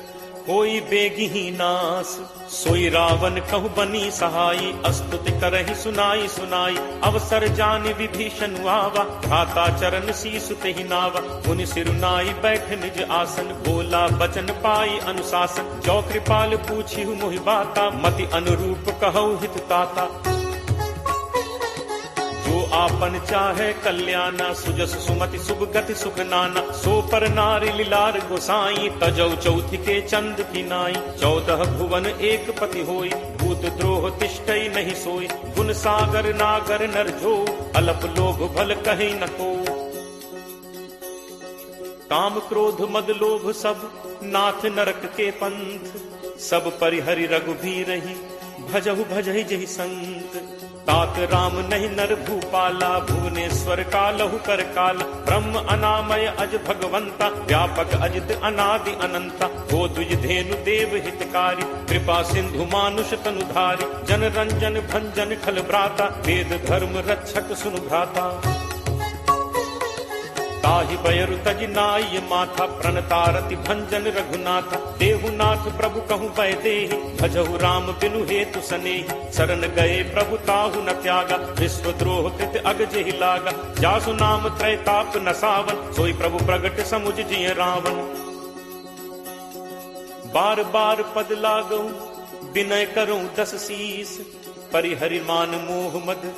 कोई बेगी ही नास सोई रावण कहु बनी सहाई अस्तुति करहि सुनाई सुनाई अवसर जान विभीषण आवा भ्राता चरण शीसु तेहि नावा मुनि सिरुनाई बैठ निज आसन बोला बचन पाई अनुशासन जो कृपाल पूछिहु मोहि बाता मति अनुरूप कहु हित ताता जो आपन चाहे कल्याणा सुजस सुमति शुभ गति सुख नाना सो पर नारी लीलार गोसाई तजौ चौथि के चंद की नाई 14 भुवन एक पति होई भूत द्रोह तिष्ठई नहीं सोई गुण सागर नागर नर जो अलप लोभ भल कहीं न को काम क्रोध मद लोभ सब नाथ नरक के पंथ सब परिहरि रघुबीर ही भजहु भजहि जहि संत तात राम नहीं नर भूपाला भुवनेश्वर कालहु कर काल ब्रह्म अनामय अज भगवंता व्यापक अजित अनादि अनंता गो द्विज धेनु देव हितकारी कृपा सिंधु मानुष तनुधारी जन रंजन भंजन खल भ्राता वेद धर्म रक्षक सुनु भ्राता ताहि बयरु तज नाय माथा प्रणतारति भंजन रघुनाथ देहुनाथ प्रभु कहु बैदेहि भजहु राम बिनु हेतु सनेहि शरण गए प्रभु ताहु न त्यागा विश्वद्रोह कृत अग जेहि लागा जासु नाम त्रैताप न सावन सोई प्रभु प्रगट समुझ जिय रावण बार बार पद लागऊ विनय करूं 10 शीस परिहरि मान मोह मद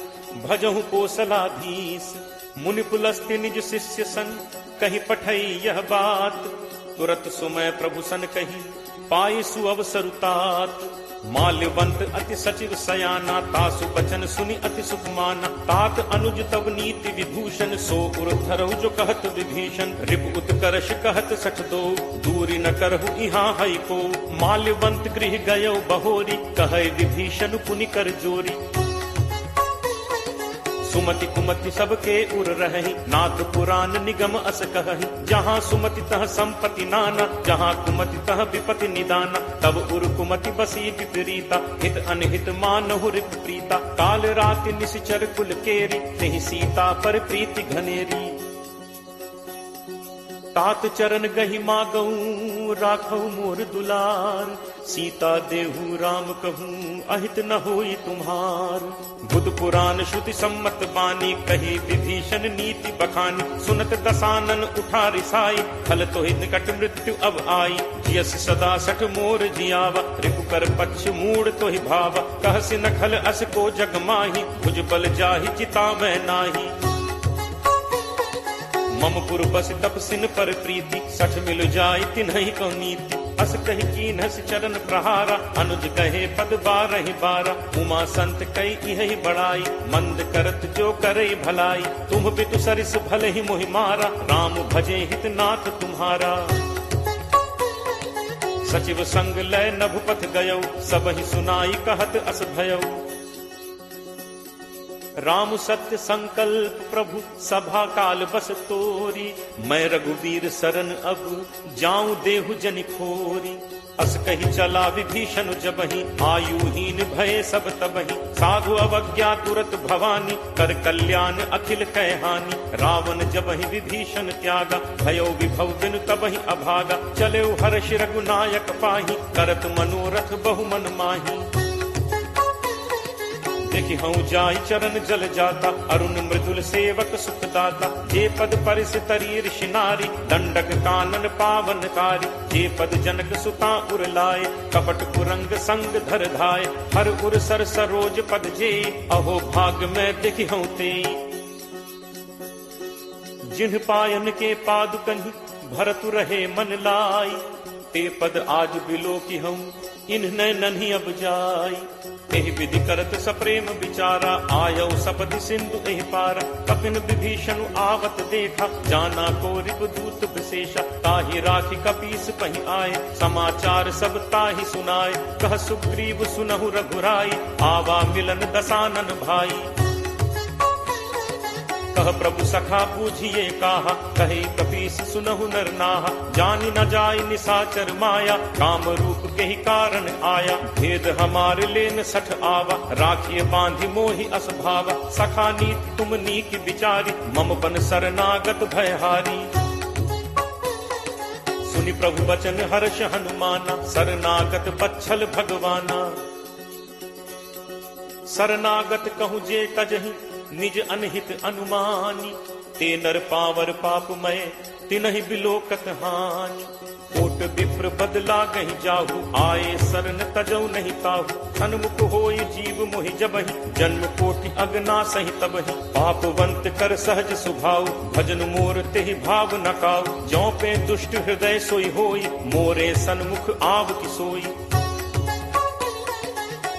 भजहु कोसलाधीश मुनि पुलस्त्य निज शिष्य सन कहीं पठई यह बात तुरत सुमय प्रभु सन कही पाई सुअवसर तात माल्यवंत अति सचिव सयाना तासु बचन सुनि अति सुख माना तात अनुज तब नीति विभूषण सो उर धरहु जो कहत विभीषण रिप उत्कर्ष कहत सठ दो दूरी न करहु इहाँ हई को माल्यवंत गृह गयो बहोरी कहे विभीषण पुनि कर जोरी सुमति कुमति सबके उर रही नाथ पुराण निगम अस कहि जहाँ सुमति तह संपत्ति नाना जहाँ कुमति तह विपति निदाना तब उर कुमति बसी विपरीता हित अनहित मानहु रिप प्रीता काल राति निश्चर कुल केरी नहीं सीता पर प्रीति घनेरी तात चरण गहि मागऊ राखऊ मोर दुलार सीता देहु राम कहूँ अहित न होई तुम्हार। बुध पुराण श्रुति सम्मत बानी कही विभीषण नीति बखानी। सुनत दसानन उठा रिसाई फल तो ही निकट मृत्यु अब आई। जियस सदा सठ मोर जियावा रिपु कर पक्ष मूड तो ही भावा। कहसि न खल अस को जग माही भुज बल जाहि चिता में नाही। मम पुर बस तपसिन पर प्रीति सठ मिल जाय तिन्हि को नीति। अस कही कीन्हस चरण प्रहारा अनुज कहे पद बारहि बारा। उमा संत कई यही बड़ाई मंद करत जो करे भलाई। तुम पितु सरिस भले ही मोहि मारा राम भजे हित नाथ तुम्हारा। सचिव संग लय नभपथ गयो सबहि सुनाई कहत अस भयो। राम सत्य संकल्प प्रभु सभा काल बस तोरी। मैं रघुवीर शरण अब जाऊं देहु जनि खोरी। अस कही चला विभीषण जबहि आयुहीन भय सब तबहि। साधु अवज्ञा तुरत भवानी कर कल्याण अखिल कैहानी। रावण जबहि विभीषण त्यागा भयो विभव बिनु तबहि अभागा। चले हर्ष रघुनायक पाही करत मनोरथ बहु मन माही। देखि हूँ जाय चरण जल जाता अरुण मृदुल सेवक सुखदाता। जे पद परिस तरी ऋषि नारी दंडक कानन पावनकारी। जे पद जनक सुता उर लाए कपट कुरंग संग धर धाय। हर उर सर सरोज पद जे अहो भाग में देखि हूँ ते। जिन्ह पायन के पादुकहि भरतु रहे मन लाई। ते पद आज बिलो की हूँ इन्ह नन्ही अब जाई। एहि विधि करत सप्रेम विचारा आयो सपदि सिंधु एहि पारा। कपिन विभीषण आवत देखा जाना को रिपुदूत विशेषा। ताहि राखी कपीस पहि आए समाचार सब ताहि सुनाए। कह सुग्रीव सुनहु रघुराई आवा मिलन दसानन भाई। कह प्रभु सखा पूछिए काहा कहे कपीस सुनहु नर नाहा। जानि न जाय निसाचर माया काम रूप के ही कारण आया। भेद हमारे लेन सठ आवा राखिए बांधि मोहि असभावा। सखा नीति तुम नीक विचारी मम बन शरणागत भयहारी। सुनि प्रभु वचन हर्ष हनुमाना शरणागत बच्छल भगवाना। शरणागत कहूँ जे तजहि निज अनहित अनुमानी। ते नर पावर पापमय तिनहि बिलोकत हानि। कोट विप्र बदला गहि जाहु आए शरण तजौ नहीं ताहु। सन्मुख होय जीव मोहि जबहि जन्म कोटि अगना सहि तबहि। पापवंत कर सहज सुभाव भजन मोर तेहि भाव न काऊ। जौ पे दुष्ट हृदय सोई होई मोरे सन्मुख आव की सोई।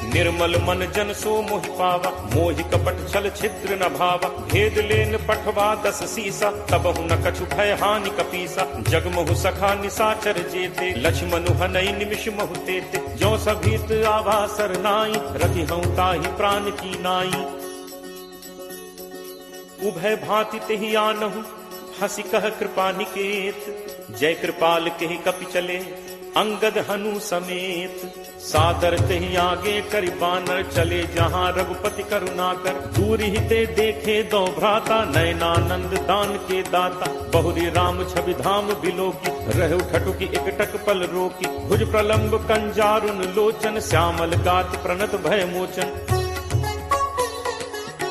निर्मल मन जन सो मोहि पावा मोहि कपट छल छिद्र न भावा। भेद लेन पठवा दस सीसा तबहु न कछु भय हानि कपीसा। जगमहु सखा निसाचर जेते लक्ष्मणु हनई निमिष महु तेते। जो सभीत आवा सरनाई रखि हूँ ताहि प्राण की नाई। उभय भांति तेहि आनहु हंसी कह कृपा निकेत। जय कृपाल केहि कपि चले अंगद हनु समेत। सादर तेहि आगे करि बानर चले जहाँ रघुपति करुणाकर। दूर ही ते देखे दो भ्राता नयनानंद दान के दाता। बहुरी राम छवि धाम बिलोकी रहु ठटुकी एकटक पल रोकी। भुज प्रलंब कंजारुन लोचन श्यामल गात प्रणत भय मोचन।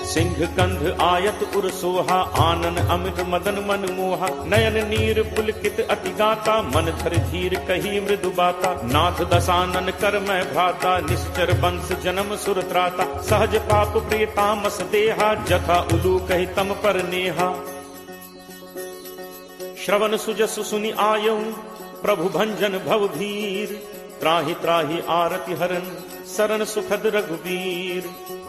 सिंह कंध आयत उर सोहा आनन अमित मदन मन मोहा। नयन नीर पुलकित अति गाता मन धर धीर कही मृदु बाता। नाथ दसानन कर मैं भ्राता निश्चर वंश जन्म सुर त्राता। सहज पाप प्रिय तामस देहा जथा उलू कही तम पर नेहा। श्रवण सुजसु सुनि आयऊ प्रभु भंजन भव भीर। त्राहि त्राहि आरति हरन शरण सुखद रघुवीर।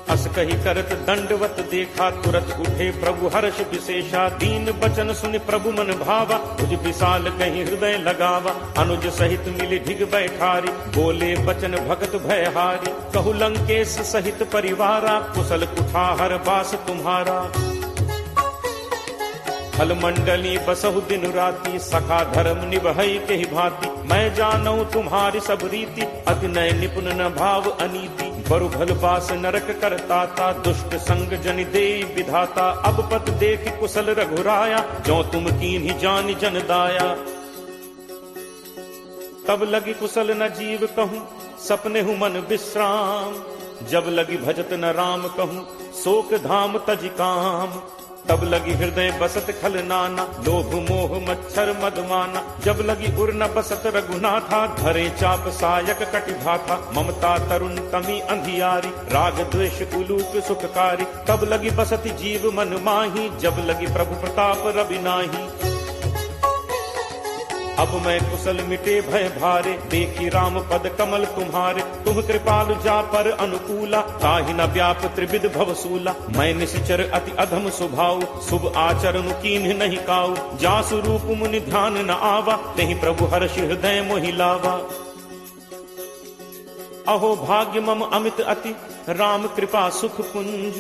अस कही करत दंडवत देखा तुरत उठे प्रभु हर्ष विशेषा। दीन बचन सुनि प्रभु मन भावा भुज विशाल कहीं हृदय लगावा। अनुज सहित मिली ढिग बैठारी बोले बचन भगत भयहारी। कहु लंकेश सहित परिवारा कुशल कुठाहर बास तुम्हारा। फल मंडली बसहु दिन राति सखा धर्म निभई के ही भांति। मैं जानऊ तुम्हारी सब रीति अति नय निपुण न भाव अनीति। बरु भल बास नरक करताता दुष्ट संग जनि दे विधाता। अब पत देख कुशल रघुराया जो तुम कीन्ही जान जन दाया। तब लगी कुशल न जीव कहूँ सपने हूँ मन विश्राम। जब लगी भजत न राम कहूँ, शोक धाम तज काम। तब लगी हृदय बसत खल नाना, लोभ मोह मच्छर मदमाना। जब लगी उर न बसत रघुनाथा, धरे चाप सायक कटिभाथा। ममता तरुण तमी अंधियारी, राग द्वेष उलूक सुखकारी। तब लगी बसत जीव मन माही, जब लगी प्रभु प्रताप रवि नाही। अब मैं कुशल मिटे भय भारे, देखी राम पद कमल तुम्हारे। तुम कृपालु जा पर अनुकूला, ताहि न व्याप त्रिविध भवसूला। मैं निशिचर अति अधम स्वभाव, शुभ आचरण कीन्ह नहीं काऊ। जासु रूप मुनि ध्यान न आवा, तेहि प्रभु हर्ष हृदय मोहि लावा। अहो भाग्य मम अमित अति, राम कृपा सुख पुंज।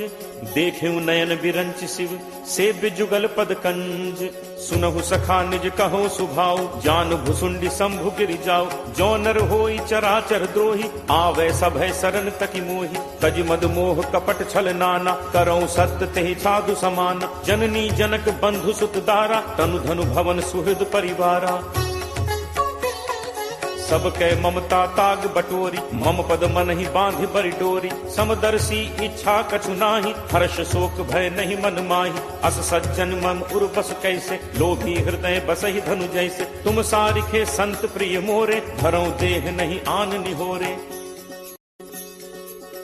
देखेऊ नयन बिरंच शिव, सेव्य जुगल पद कंज। सुनहु सखा निज कहो सुभाव, जान भुसुंडी शंभु गिरि जाओ। जो नर होई चराचर द्रोही, आवे सभय शरण तकी मोहि। तज मद मोह कपट छल नाना, करौ सत्य तेहि साधु समाना। जननी जनक बंधु सुत दारा, तनु धनु भवन सुहृद परिवारा। सबके ममता ताग बटोरी, मम पद मन ही बांध बरि डोरी। समदर्शी इच्छा कछु नाही, हर्ष शोक भय नहीं मन माही। अस सज्जन मम उर बस कैसे, लोभी हृदय बसहि धनु जैसे। तुम सारिखे संत प्रिय मोरे, धरौ देह नहीं आन निहोरे।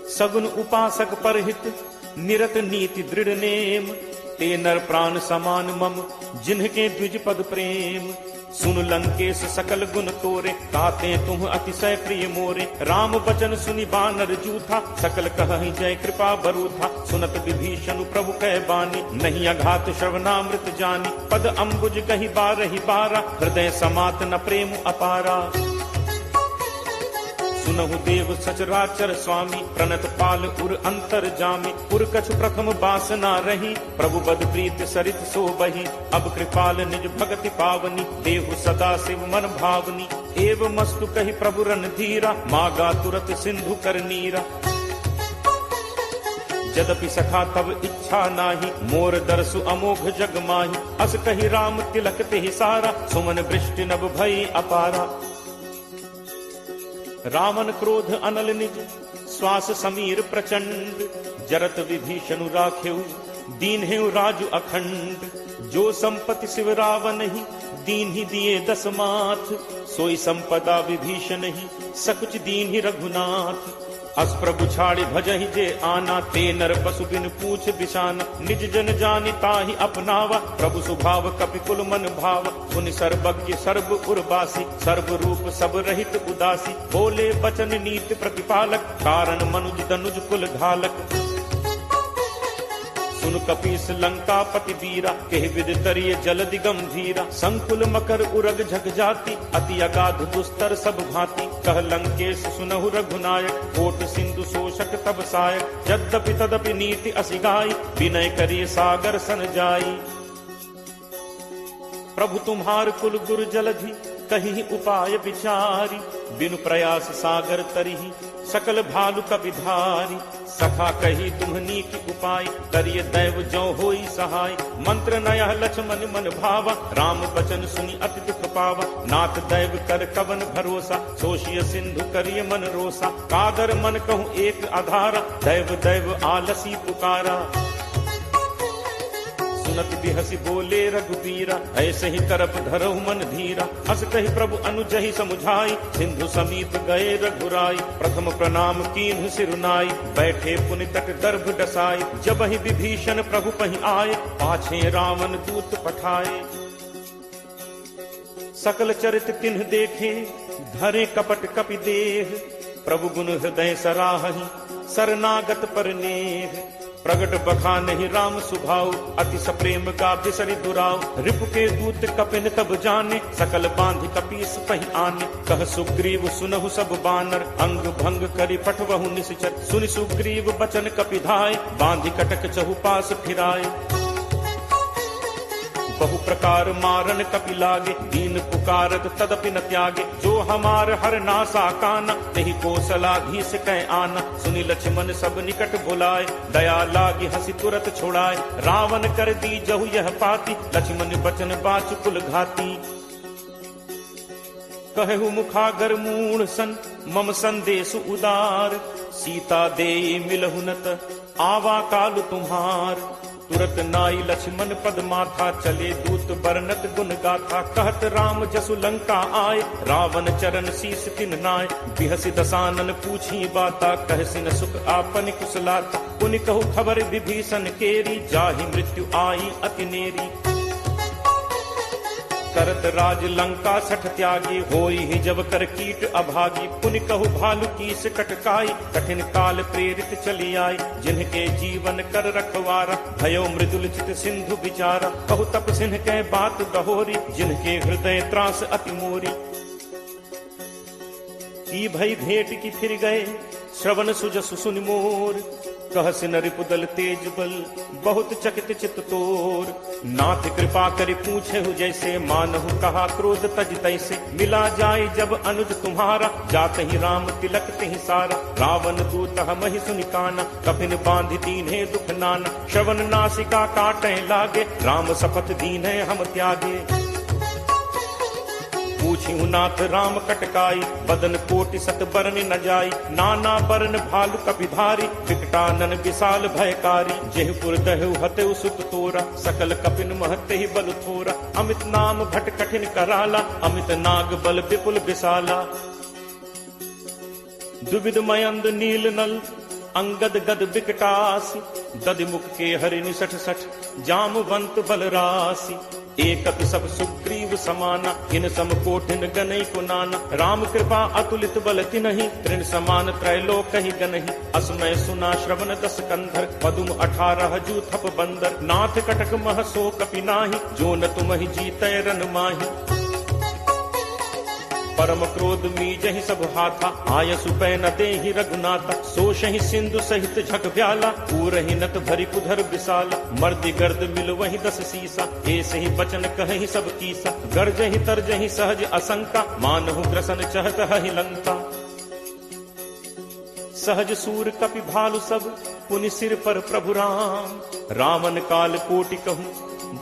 सगुन उपासक परहित, निरत नीति दृढ़ नेम। ते नर प्राण समान मम, जिन्हके द्विज पद प्रेम। सुन लंकेश सकल गुण तोरे, ताते तुम अतिशय प्रिय मोरे। राम बचन सुनि बानर जूथा, सकल कहहि जय कृपा बरूथा। सुनत विभीषण प्रभु कह बानी, नहीं अघात श्रवणामृत जानी। पद अम्बुज कहि बारहि बारा, हृदय समात न प्रेम अपारा। सुनहु देव सचराचर स्वामी, प्रणत पाल उर अंतर जामी। उर कछु प्रथम बासना रही, प्रभु बद प्रीत सरित सो बही। अब कृपाल निज भगति पावनी, देहु सदा शिव मन भावनी। एव मस्तु कहि प्रभु रन धीरा, मागा तुरत सिंधु कर नीरा। यद्यपि सखा तब इच्छा नाही, मोर दर्शु अमोघ जग माही। अस कहि राम तिलक तेहि सारा, सुमन वृष्टि नभ भई अपारा। रावण क्रोध अनल निज, श्वास समीर प्रचंड। जरत विभीषण राखेऊ, दीन्हेऊ राजु अखंड। जो संपत्ति शिव रावण ही, दीन ही दिए दस माथ। सोई संपदा विभीषण ही, सकुच दीन ही रघुनाथ। अस प्रभु छाड़ी भजहि जे आना, ते नर पशु बिन पूछ बिसाना। निज जन जानि ताहि अपनावा, प्रभु स्वभाव कपि कुल मन भाव। पुनि सर्वज्ञ सर्व उर्वासी, सर्व रूप सब रहित उदासी। बोले बचन नीति प्रतिपालक, कारण मनुज तनुज कुल घालक। सुन कपीस लंका पति वीरा, केहि विद तरिय जलदि गंभीरा। संकुल मकर उरग झग जाति, अति अगाध दुस्तर सब भांति। कह लंकेश सुनहु रघुनायक, कोट सिंधु शोषक तब सायक। यद्यपि तदपि नीति असिगाई, विनय करिय सागर सन जाई। प्रभु तुम्हार कुल गुरु जलधि, कहीं उपाय विचारी। बिनु प्रयास सागर तरिहि, सकल भालु कपिधारी। सखा कही तुम्हनी की उपाय, करिय दैव जो होई सहाय। मंत्र नयह लक्ष्मण मन भावा, राम बचन सुनि अति दुख पावा। नाथ दैव कर कवन भरोसा, सोशिय सिंधु करिय मन रोसा। कादर मन कहूँ एक आधारा, दैव दैव आलसी पुकारा। सुनत बिहसी बोले रघुबीरा, ऐसे ही करप धरहु मन धीरा। अस कहि प्रभु अनुजहि समुझाई, सिंधु समीप गए रघुराई। प्रथम प्रणाम कीन्हु सिरुनाई, बैठे पुनि तट दर्भ डसाई। जबहि विभीषण प्रभु पहि आए, पाछे रावण दूत पठाए। सकल चरित तिन्ह देखे, धरे कपट कपि देह। प्रभु गुण हृदय सराहहि, शरणागत पर नेह। प्रगट बखानहि राम सुभाव, अति सप्रेम का बिसरि दुराव। रिपु के दूत कपिन तब जाने, सकल बांधि कपीस पहि आने। कह सुग्रीव सुनहु सब बानर, अंग भंग करि पठवहु निश्चर। सुनि सुग्रीव बचन कपिधाय, बांधि कटक चहुपास फिराय। बहु प्रकार मारन कपि लागे, दीन पुकारत तदपि न त्यागे। जो हमार हर नासा काना, तेहि कौशलाधीश कह आना। सुनि लक्ष्मण सब निकट बुलाए, दया लागी हंसी तुरत छुड़ाए। रावण कर दी जहु यह पाती, लक्ष्मण बचन बाचु कुल घाती। कहु मुखागर मूढ़ सन, मम संदेश उदार, सीता देई मिलहुनत, आवा काल तुम्हार। तुरत नाई लक्ष्मण पद माथा, चले दूत बरनत गुण गाथा। कहत राम जसु लंका आए, रावण चरण शीस तिन नाय। बिहसि दसानन पूछी बाता, कहसिन सुख आपन कुशलाता। पुनि कहु खबर विभीषण केरी, जाहि मृत्यु आई अति नेरी। करत राज लंका सठ त्यागी, होई ही जब कर कीट अभागी। पुनि कहु भालु कीस कटकाई, कठिन काल प्रेरित चली आई। जिनके जीवन कर रखवारा, भयो मृदुल चित सिंधु विचारा। कहु तप सिंह के बात बहोरी, जिनके हृदय त्रास अति मोरी। की भई भेंट की फिर गए, श्रवण सुजसु सुनि मोर। कहसिन रिपुदल तेज बल, बहुत चकित चित तोर। नाथ कृपा करि पूछेहु जैसे, मानहु कहा क्रोध तज तैसे। मिला जाय जब अनुज तुम्हारा, जात ही राम तिलक तिहि सारा। रावण दूत हमहि सुनि काना, कफिन बांधि दीन्हे दुख नाना। श्रवण नासिका काटै लागे, राम शपथ दीन्हे हम त्यागे। पूछिहु नाथ राम कटकाई, बदन कोटि सत बरन न जाई। नाना बरन भालु कपिधारी, विकटानन विशाल भयकारी। जेहपुर दहु हतेउ सुत तोरा, सकल कपिन महते ही बल थोरा। अमित नाम भट कठिन कराला, अमित नाग बल विपुल विशाला। दुविध मयंद नील नल, अंगद गद विकटासी। दधिमुख के हरि निसठ सठ, जामवंत बलरासी। एकत सब सुग्रीव समाना, इन सम कोठिन गनई को नाना। राम कृपा अतुलित बल तिनहि, तृण समान त्रैलोक ही गनहि। असमय सुना श्रवण दस कंधर, पदुम 18 जू थप बंदर। नाथ कटक मह सो कपि नाहि, जो न तुमहि जीतै रन माहि। परम क्रोध मीजहि सब हाथा, आयसु पै न देहि रघुनाथा। सोषहि सिंधु सहित झक ब्याला, पूरहि नत भरि कुधर विशाला। मर्दि गर्द मिल वहि 10 सीसा, ऐसे ही बचन कहहि सब कीसा। गर्जहि तरजहि सहज असंका, मानहु ग्रसन चहत हहि लंका। सहज सूर कपि भालु सब, पुनि सिर पर प्रभु राम। रावण काल कोटि कहूँ,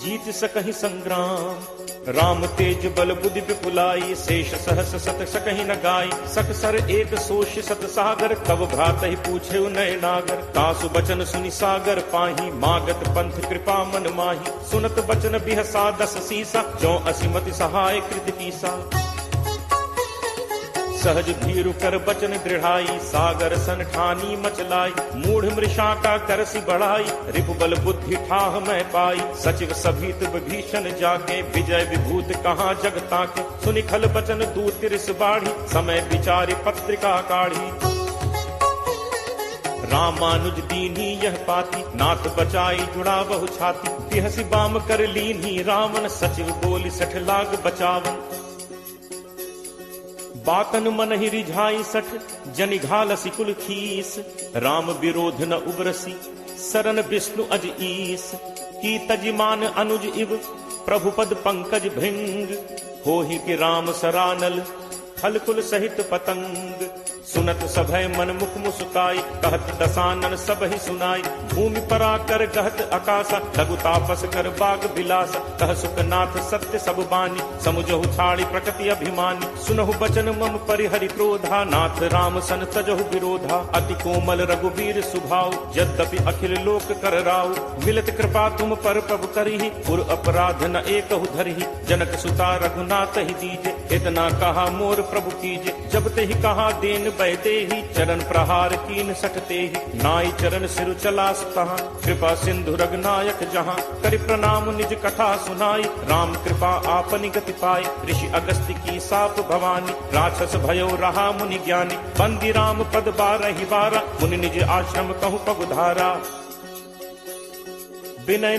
जीत सकहि संग्राम। राम तेज बल बुद्धि विपुलाई, शेष सहस सत सकहि न गाई। सकसर एक सोष सत सागर, कब भ्रात ही पूछे नय नागर। तासु बचन सुनि सागर पाही, मागत पंथ कृपा मन माही। सुनत बचन बिहसा 10 सीसा, जो असिमति सहाय कृत कीसा। सहज भीरु कर बचन दृढ़ाई, सागर सन ठानी मचलाई। मूढ़ मृषा का करसी बढ़ाई, रिपुबल बुद्धि ठाह मैं पाई। सचिव सभीत विभीषण जाके, विजय विभूत कहाँ जगता के। सुनि खल बचन दूत तिरस बाढ़ी, समय विचारि पत्रिका काढ़ी। रामानुज दीन्ही यह पाती, नाथ बचाई जुड़ा बहु छाती। बिहसि बाम कर लीन्ही रावण, सचिव बोली 60 लाग बचावन। बातन मन ही रिझाई 60, जनि घालसी कुल खीस। राम विरोध न उबरसी, सरन विष्णु अज ईस। की तजिमान अनुज इव, प्रभु पद पंकज भृंग। होहि कि राम सरानल, फल कुल सहित पतंग। सुनत सभय मन मुख मुस्काई, कहत दसानन सब ही सुनाई। भूमि परा कर कहत आकाशा, लघु तापस कर बाग बिलासा। कह सुखनाथ सत्य सब बानी, समुझहु छाड़ी प्रकृति अभिमानी। सुनहु बचन मम परिहरि क्रोधा, नाथ राम सन तजहु विरोधा। अति कोमल रघुवीर सुभाव, यद्यपि अखिल लोक कर राव। मिलत कृपा तुम पर प्रभु करिहि, पुर अपराध न एकहु धरिहि। जनक सुता रघुनाथ ही दीजे, इतना कहा मोर प्रभु कीजे। जब ते ही कहा देन बैते ही, चरण प्रहार कीन सटते ही। नाई चरण सिरु चलास तहाँ, कृपा सिंधु रघुनायक जहाँ। करि प्रणाम निज कथा सुनाई, राम कृपा आपनि गति पाई। ऋषि अगस्त्य की साप भवानी, राक्षस भयो रहा मुनि ज्ञानी। बंदी राम पद 12 बारा, मुनि निज आश्रम कहु पगुधारा। विनय